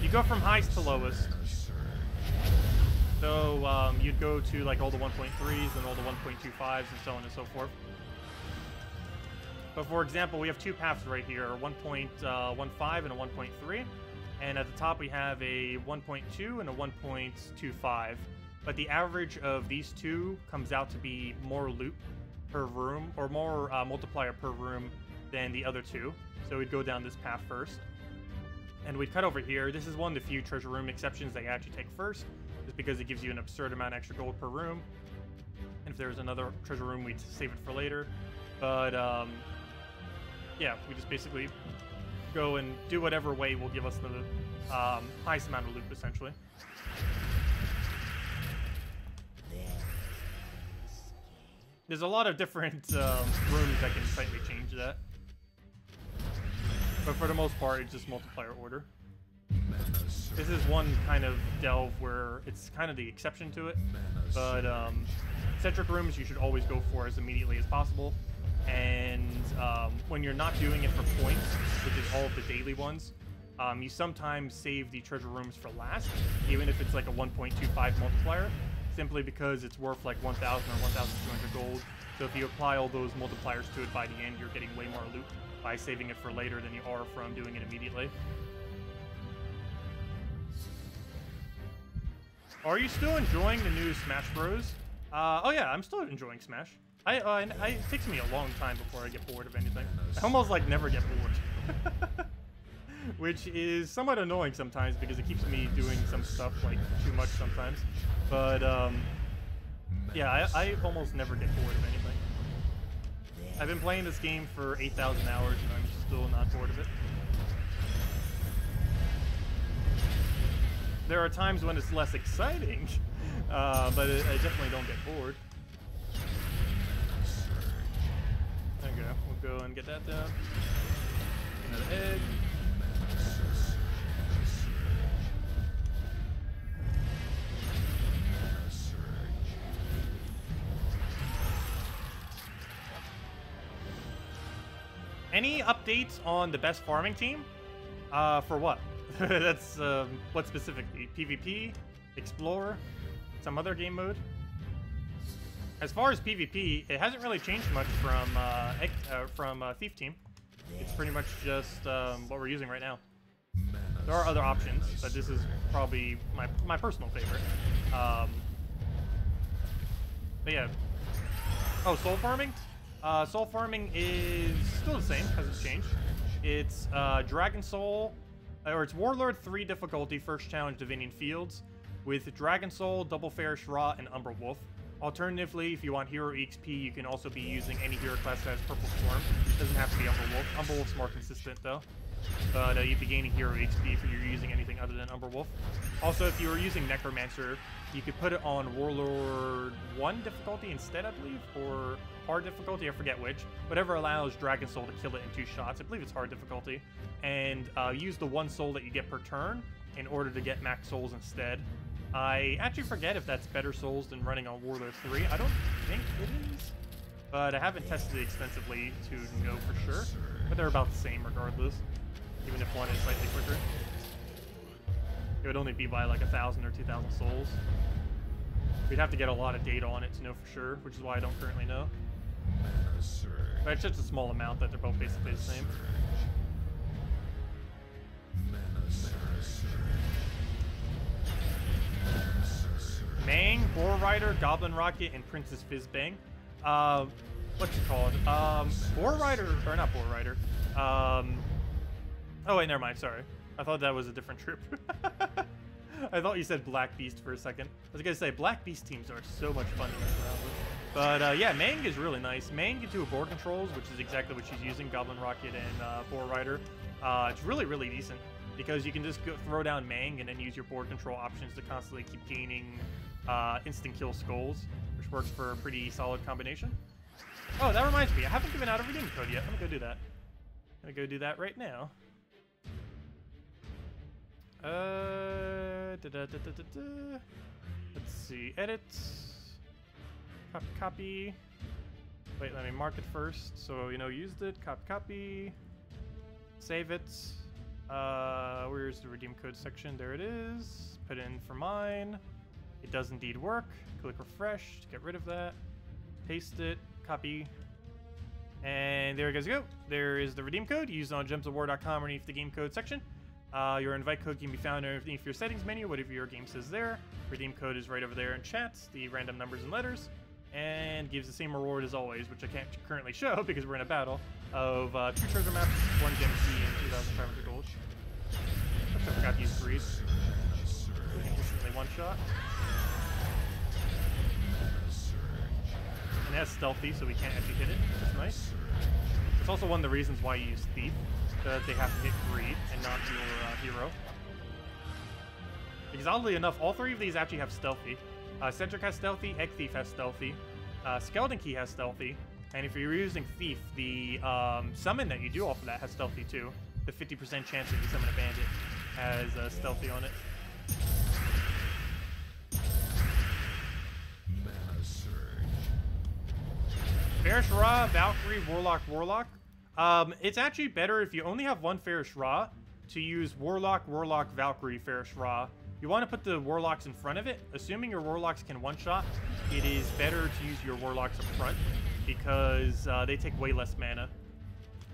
You go from highest to lowest. So you'd go to like all the 1.3s and all the 1.25s and so on and so forth. But for example, we have two paths right here, a 1.15 and a 1.3. And at the top we have a 1.2 and a 1.25. But the average of these two comes out to be more loot per room, or more multiplier per room than the other two. So we'd go down this path first. And we'd cut over here. This is one of the few treasure room exceptions that you actually take first, just because it gives you an absurd amount of extra gold per room. And if there was another treasure room, we'd save it for later. But yeah, we just basically go and do whatever way will give us the highest amount of loot, essentially. There's a lot of different rooms that can slightly change that. But for the most part, it's just multiplier order. This is one kind of delve where it's kind of the exception to it. But centric rooms you should always go for as immediately as possible. And when you're not doing it for points, which is all of the daily ones, you sometimes save the treasure rooms for last, even if it's like a 1.25 multiplier, simply because it's worth like 1,000 or 1,200 gold. So if you apply all those multipliers to it by the end, you're getting way more loot by saving it for later than you are from doing it immediately. Are you still enjoying the new Smash Bros? Oh yeah, I'm still enjoying Smash. It takes me a long time before I get bored of anything. I almost like never get bored. Which is somewhat annoying sometimes because it keeps me doing some stuff like too much sometimes. But yeah, I almost never get bored of anything. I've been playing this game for 8,000 hours and I'm still not bored of it. There are times when it's less exciting, but I definitely don't get bored. Okay, we'll go and get that down. Another egg. Any updates on the best farming team? For what? That's, what specifically? PvP? Explorer? Some other game mode? As far as PvP, it hasn't really changed much from Thief Team. It's pretty much just what we're using right now. There are other options, but this is probably my personal favorite. But yeah. Oh, soul farming? Soul farming is still the same, hasn't changed. It's Dragon Soul, or it's Warlord 3 difficulty, first challenge Divinian Fields, with Dragon Soul, Double Fairish Rot, and Umber Wolf. Alternatively, if you want Hero XP, you can also be using any hero class that has Purple Storm. It doesn't have to be Umber Wolf. Umber Wolf's more consistent, though. But you'd be gaining Hero XP if you're using anything other than Umber Wolf. Also, if you were using Necromancer, you could put it on Warlord 1 difficulty instead, I believe, or hard difficulty, I forget which. Whatever allows Dragon Soul to kill it in 2 shots. I believe it's hard difficulty. And use the 1 soul that you get per turn in order to get max souls instead. I actually forget if that's better souls than running on Warlord 3. I don't think it is, but I haven't tested it extensively to know for sure. But they're about the same regardless, even if one is slightly quicker. It would only be by like 1,000 or 2,000 souls. We'd have to get a lot of data on it to know for sure, which is why I don't currently know. But it's just a small amount that they're both basically the same. Mang, Boar Rider, Goblin Rocket, and Princess Fizzbang. What's it called? Boar Rider, or not Boar Rider. Oh wait, never mind, sorry. I thought that was a different troop. I thought you said Black Beast for a second. I was gonna say, Black Beast teams are so much fun to mess around with. But yeah, Mang is really nice. Mang can do board controls, which is exactly what she's using, Goblin Rocket and Boar Rider. It's really, really decent, because you can just throw down Mang and then use your board control options to constantly keep gaining instant kill skulls, which works for a pretty solid combination. Oh, that reminds me, I haven't given out a redeem code yet. I'm gonna go do that. I'm gonna go do that right now. Let's see, edit, copy. Wait, let me mark it first. So, you know, used it, copy, save it. Where's the redeem code section? There it is. Put it in for mine. It does indeed work. Click refresh to get rid of that. Paste it, copy. And there it goes. There is the redeem code. Use it on gemsofwar.com underneath the game code section. Your invite code can be found underneath your settings menu, whatever your game says there. Redeem code is right over there in chat, the random numbers and letters, and gives the same reward as always, which I can't currently show because we're in a battle, of 2 treasure maps, 1 gem key, and 2,500 gold. Oops, I forgot to use freeze. Instantly one shot. And it has stealthy, so we can't actually hit it, which is nice. It's also one of the reasons why you use Thief, that they have to hit greed and not your hero. Because oddly enough, all 3 of these actually have stealthy. Cedric has stealthy, Egg Thief has stealthy, Skeleton Key has stealthy, and if you're using Thief, the summon that you do off of that has stealthy too. The 50% chance that you summon a bandit has stealthy on it. Farish Ra, Valkyrie, Warlock. It's actually better if you only have 1 Farish Ra to use Warlock, Valkyrie, Farish Ra. You want to put the Warlocks in front of it. Assuming your Warlocks can one-shot, it is better to use your Warlocks up front because they take way less mana.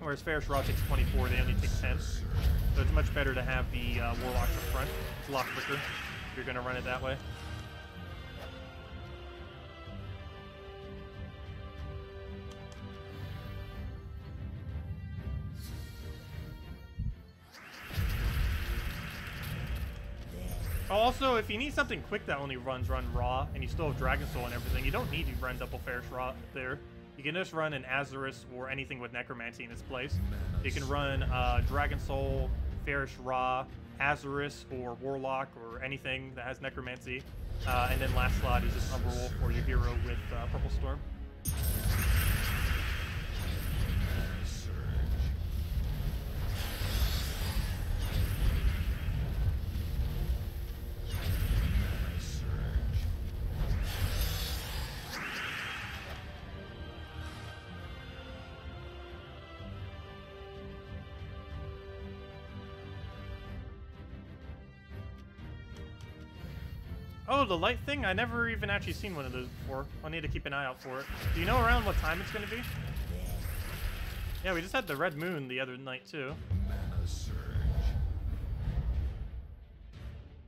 Whereas Farish Ra takes 24, they only take 10. So it's much better to have the Warlocks up front. It's a lot quicker if you're going to run it that way. Also, if you need something quick that only run Raw, and you still have Dragon Soul and everything, you don't need to run double Farish Ra there. You can just run an Azarus or anything with Necromancy in its place. You can run Dragon Soul, Farish Ra, Azarus, or Warlock, or anything that has Necromancy. And then last slot is just Umberwolf for your hero with Purple Storm. Oh, the light thing? I never even actually seen one of those before. I'll need to keep an eye out for it. Do you know around what time it's going to be? Yeah, we just had the red moon the other night, too.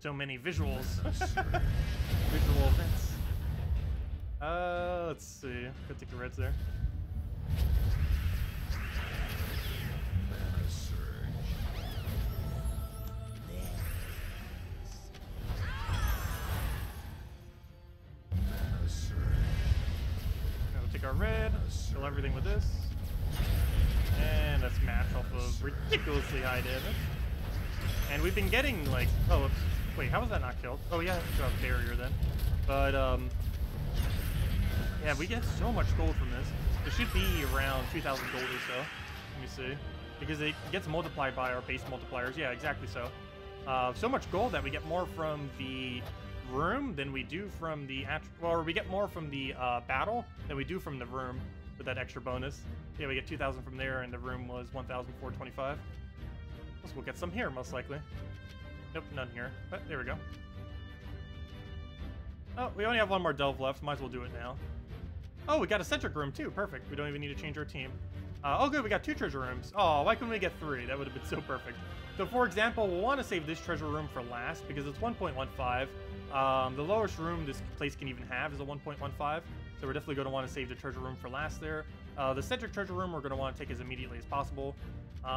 So many visuals. Visual events. Let's see. Go take the reds there. Our red, kill everything with this, and let's match off of ridiculously high damage. And we've been getting like, oh, wait, how was that not killed? Oh yeah, I got a barrier then. But yeah, we get so much gold from this. It should be around 2,000 gold or so. Let me see, because it gets multiplied by our base multipliers. Yeah, exactly so. So much gold that we get more from the room than we do from the we get more from the battle than we do from the room with that extra bonus. Yeah, we get 2,000 from there, and the room was 1,425. Plus we'll get some here, most likely. Nope, none here, but there we go. Oh, we only have 1 more delve left, might as well do it now. Oh, we got a centric room too, perfect. We don't even need to change our team. Oh good, we got 2 treasure rooms. Oh, why couldn't we get 3? That would have been so perfect. So for example, we'll want to save this treasure room for last because it's 1.15. The lowest room this place can even have is a 1.15, so we're definitely going to want to save the treasure room for last there. The centric treasure room we're going to want to take as immediately as possible.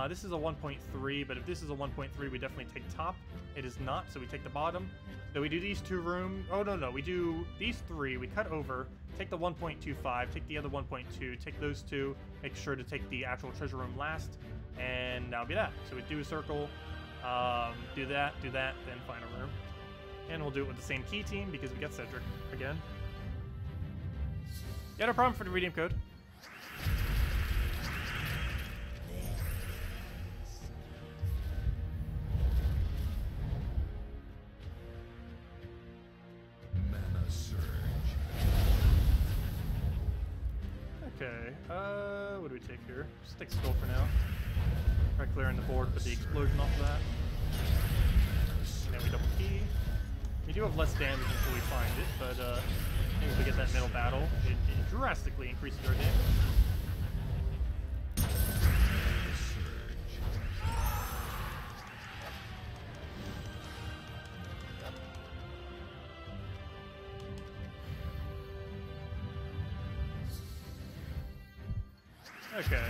This is a 1.3, but if this is a 1.3, we definitely take top. It is not, so we take the bottom. So we do these 2 rooms. Oh, no, we do these 3. We cut over, take the 1.25, take the other 1.2, take those 2, make sure to take the actual treasure room last, and that'll be that. So we do a circle, do that, then final room. And we'll do it with the same key team because we got Cedric again. Yeah, no problem for the redeem code. Okay, what do we take here? Just take Skull for now. Try clearing the board, put the explosion off of that. And then we double key. We do have less damage until we find it, but I think if we get that middle battle, it drastically increases our damage. Okay.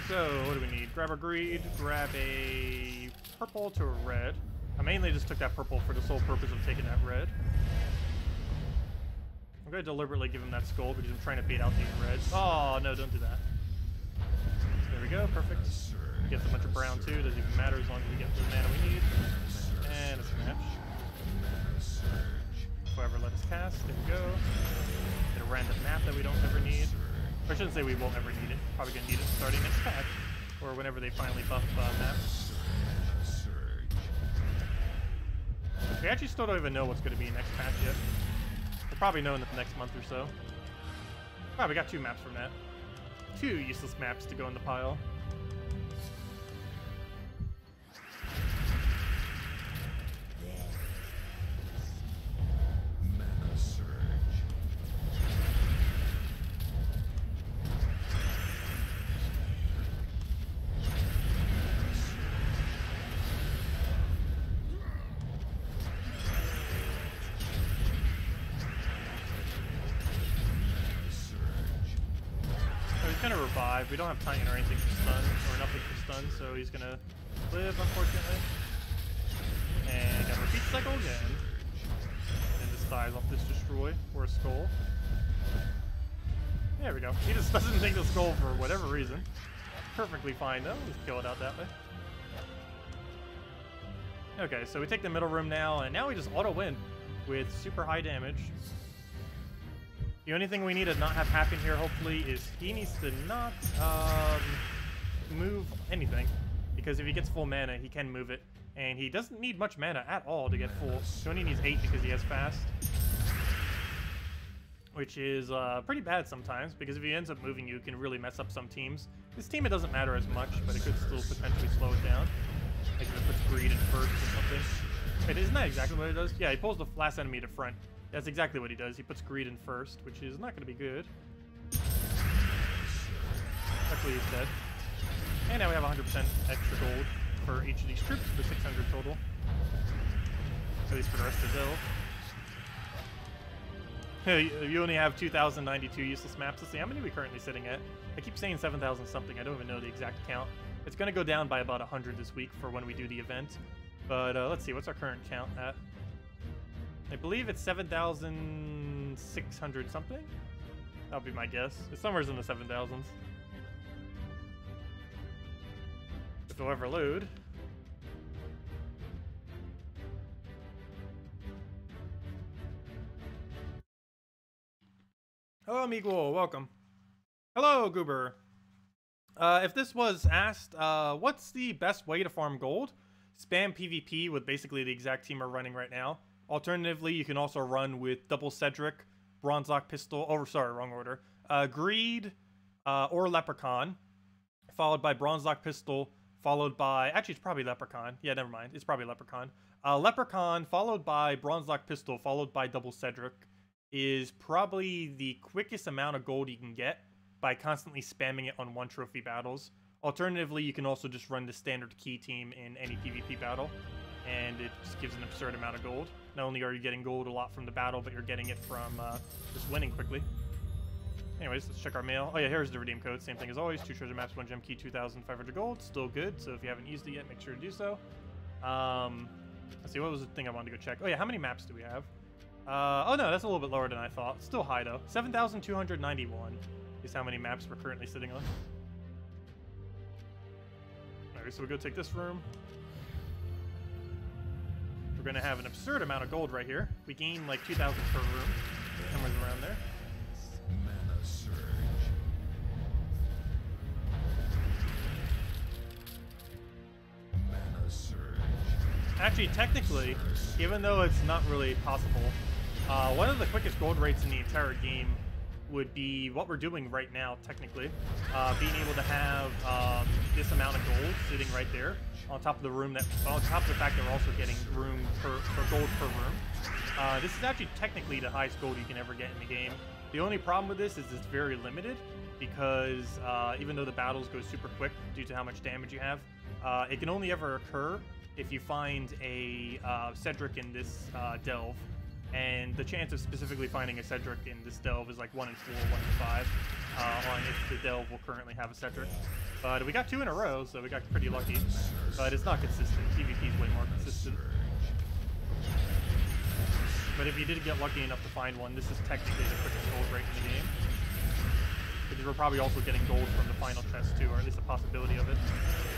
So, what do we need? Grab a greed, grab a purple to a red. I mainly just took that purple for the sole purpose of taking that red. I'm going to deliberately give him that skull because I'm trying to bait out these reds. Oh, no, don't do that. There we go, perfect. Gets a bunch of brown too, doesn't even matter as long as we get the mana we need. And a smash. Whoever let us cast, there we go. Get a random map that we don't ever need. Or I shouldn't say we won't ever need it. Probably gonna need it starting next patch. Or whenever they finally buff maps. We actually still don't even know what's gonna be next patch yet. We'll probably know in the next month or so. Wow, we got 2 maps from that. 2 useless maps to go in the pile. We don't have Titan or anything for stun, or nothing for stun, so he's gonna live, unfortunately. And gotta repeat cycle again. And just dies off this destroy, or a skull. There we go. He just doesn't think the skull for whatever reason. Perfectly fine though, just kill it out that way. Okay, so we take the middle room now, and now we just auto-win with super high damage. The only thing we need to not have happen here, hopefully, is he needs to not move anything. Because if he gets full mana, he can move it. And he doesn't need much mana at all to get full. He only needs 8 because he has fast. Which is pretty bad sometimes, because if he ends up moving you, it can really mess up some teams. This team, it doesn't matter as much, but it could still potentially slow it down. Like if it puts greed in first or something. Wait, isn't that exactly what it does? Yeah, he pulls the last enemy to front. That's exactly what he does. He puts greed in first, which is not going to be good. Luckily he's dead. And now we have 100% extra gold for each of these troops for 600 total. At least for the rest of Zill. You only have 2,092 useless maps. Let's see, how many are we currently sitting at? I keep saying 7,000 something. I don't even know the exact count. It's going to go down by about 100 this week for when we do the event. But let's see, what's our current count at? I believe it's 7,600 something? That'll be my guess. It's somewhere in the 7,000s. If it'll ever load. Hello, Miguel. Welcome. Hello, Goober. If this was asked, what's the best way to farm gold? Spam PvP with basically the exact team we're running right now. Alternatively, you can also run with double Cedric, Bronze-Lock Pistol, oh, sorry, wrong order. Greed, or Leprechaun, followed by Bronze-Lock Pistol, followed by, actually, it's probably Leprechaun. Yeah, never mind. It's probably Leprechaun. Leprechaun, followed by Bronze-Lock Pistol, followed by double Cedric, is probably the quickest amount of gold you can get by constantly spamming it on 1-trophy battles. Alternatively, you can also just run the standard key team in any PvP battle, and it just gives an absurd amount of gold. Not only are you getting gold a lot from the battle, but you're getting it from just winning quickly. Anyways, let's check our mail. Oh yeah, here's the redeem code. Same thing as always. 2 treasure maps, 1 gem key, 2,500 gold. Still good, so if you haven't used it yet, make sure to do so. Let's see, what was the thing I wanted to go check? Oh yeah, how many maps do we have? Oh no, that's a little bit lower than I thought. Still high though. 7,291 is how many maps we're currently sitting on. Alright, so we'll go take this room. We're going to have an absurd amount of gold right here. We gain like 2,000 per room. Somewhere around there. Mana surge. Mana surge. Actually, technically, even though it's not really possible, one of the quickest gold rates in the entire game would be what we're doing right now, technically. Being able to have this amount of gold sitting right there on top of the room, on top of the fact that we're also getting room for gold per room. This is actually technically the highest gold you can ever get in the game. The only problem with this is it's very limited because even though the battles go super quick due to how much damage you have, it can only ever occur if you find a Cedric in this delve. And the chance of specifically finding a Cedric in this delve is like 1 in 4, 1 in 5. on if the Delve will currently have a Cedric. But we got 2 in a row, so we got pretty lucky. But it's not consistent. PvP is way more consistent. But if you did get lucky enough to find one, this is technically the quickest gold rate in the game. Because we're probably also getting gold from the final chest too, or at least a possibility of it.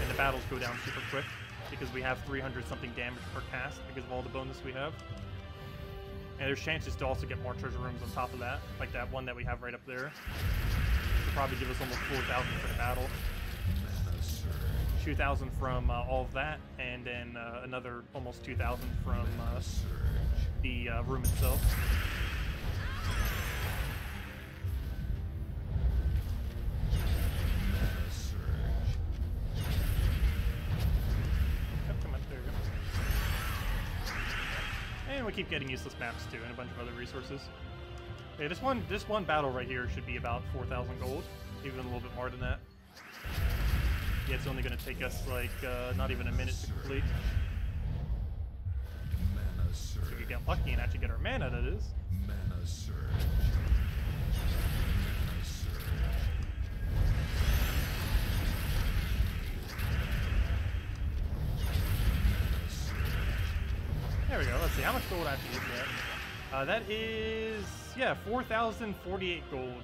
And the battles go down super quick, because we have 300 something damage per cast because of all the bonus we have. And there's chances to also get more treasure rooms on top of that, like that one that we have right up there. It'll probably give us almost 4,000 for the battle. 2,000 from all of that, and then another almost 2,000 from the room itself. And we keep getting useless maps too, and a bunch of other resources. Okay, this one battle right here should be about 4,000 gold, even a little bit more than that. Yeah, it's only going to take us like not even a minute to complete. So we could get lucky and actually get our mana, that is. Mana surge. There we go. Let's see how much gold actually is that. That is, yeah, 4,048 gold.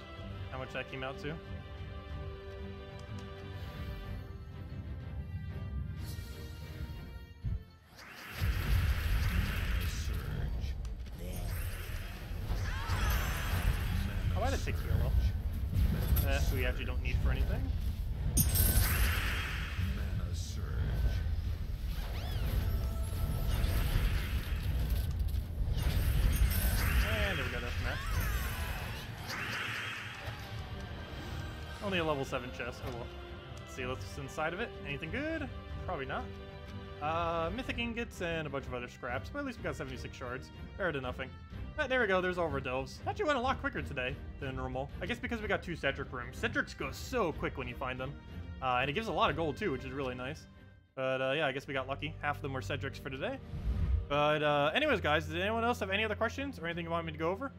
How much that came out to? Oh, I had a 6 yellow. That we actually don't need for anything. Mana surge. And there we go, that's match. Only a level 7 chest. Oh well. Let's see what's inside of it. Anything good? Probably not. Mythic ingots and a bunch of other scraps, but at least we got 76 shards. Better than nothing. There we go, there's all of our delves. Actually went a lot quicker today than normal. I guess because we got 2 Cedric rooms. Cedrics go so quick when you find them. And it gives a lot of gold too, which is really nice. But yeah, I guess we got lucky. Half of them were Cedrics for today. But anyways, guys, did anyone else have any other questions or anything you want me to go over?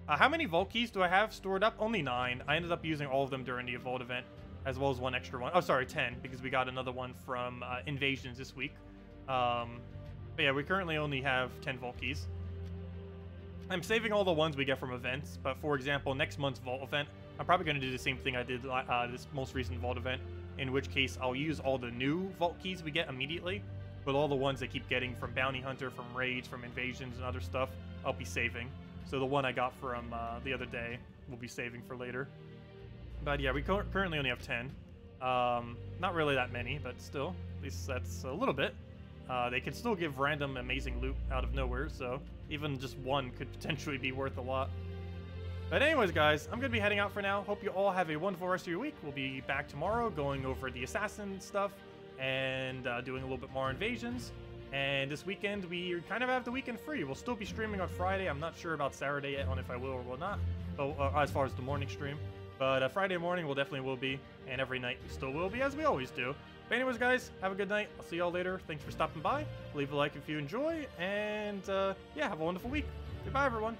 How many vault keys do I have stored up? Only 9. I ended up using all of them during the vault event, as well as 1 extra one. Oh, sorry, 10, because we got another one from Invasions this week. But yeah, we currently only have 10 vault keys. I'm saving all the ones we get from events, but for example, next month's vault event, I'm probably going to do the same thing I did this most recent vault event, in which case I'll use all the new vault keys we get immediately, but all the ones I keep getting from Bounty Hunter, from Raids, from Invasions, and other stuff, I'll be saving. So the one I got from the other day, we'll be saving for later. But yeah, we currently only have 10. Not really that many, but still, at least that's a little bit. They could still give random amazing loot out of nowhere, so even just one could potentially be worth a lot. But anyways, guys, I'm going to be heading out for now. Hope you all have a wonderful rest of your week. We'll be back tomorrow going over the assassin stuff and doing a little bit more invasions. And this weekend, we kind of have the weekend free. We'll still be streaming on Friday. I'm not sure about Saturday yet on if I will or will not, but, as far as the morning stream. But Friday morning, we'll definitely will be, and every night we still will be, as we always do. But anyways, guys, have a good night. I'll see y'all later. Thanks for stopping by. Leave a like if you enjoy, and yeah, have a wonderful week. Goodbye, everyone.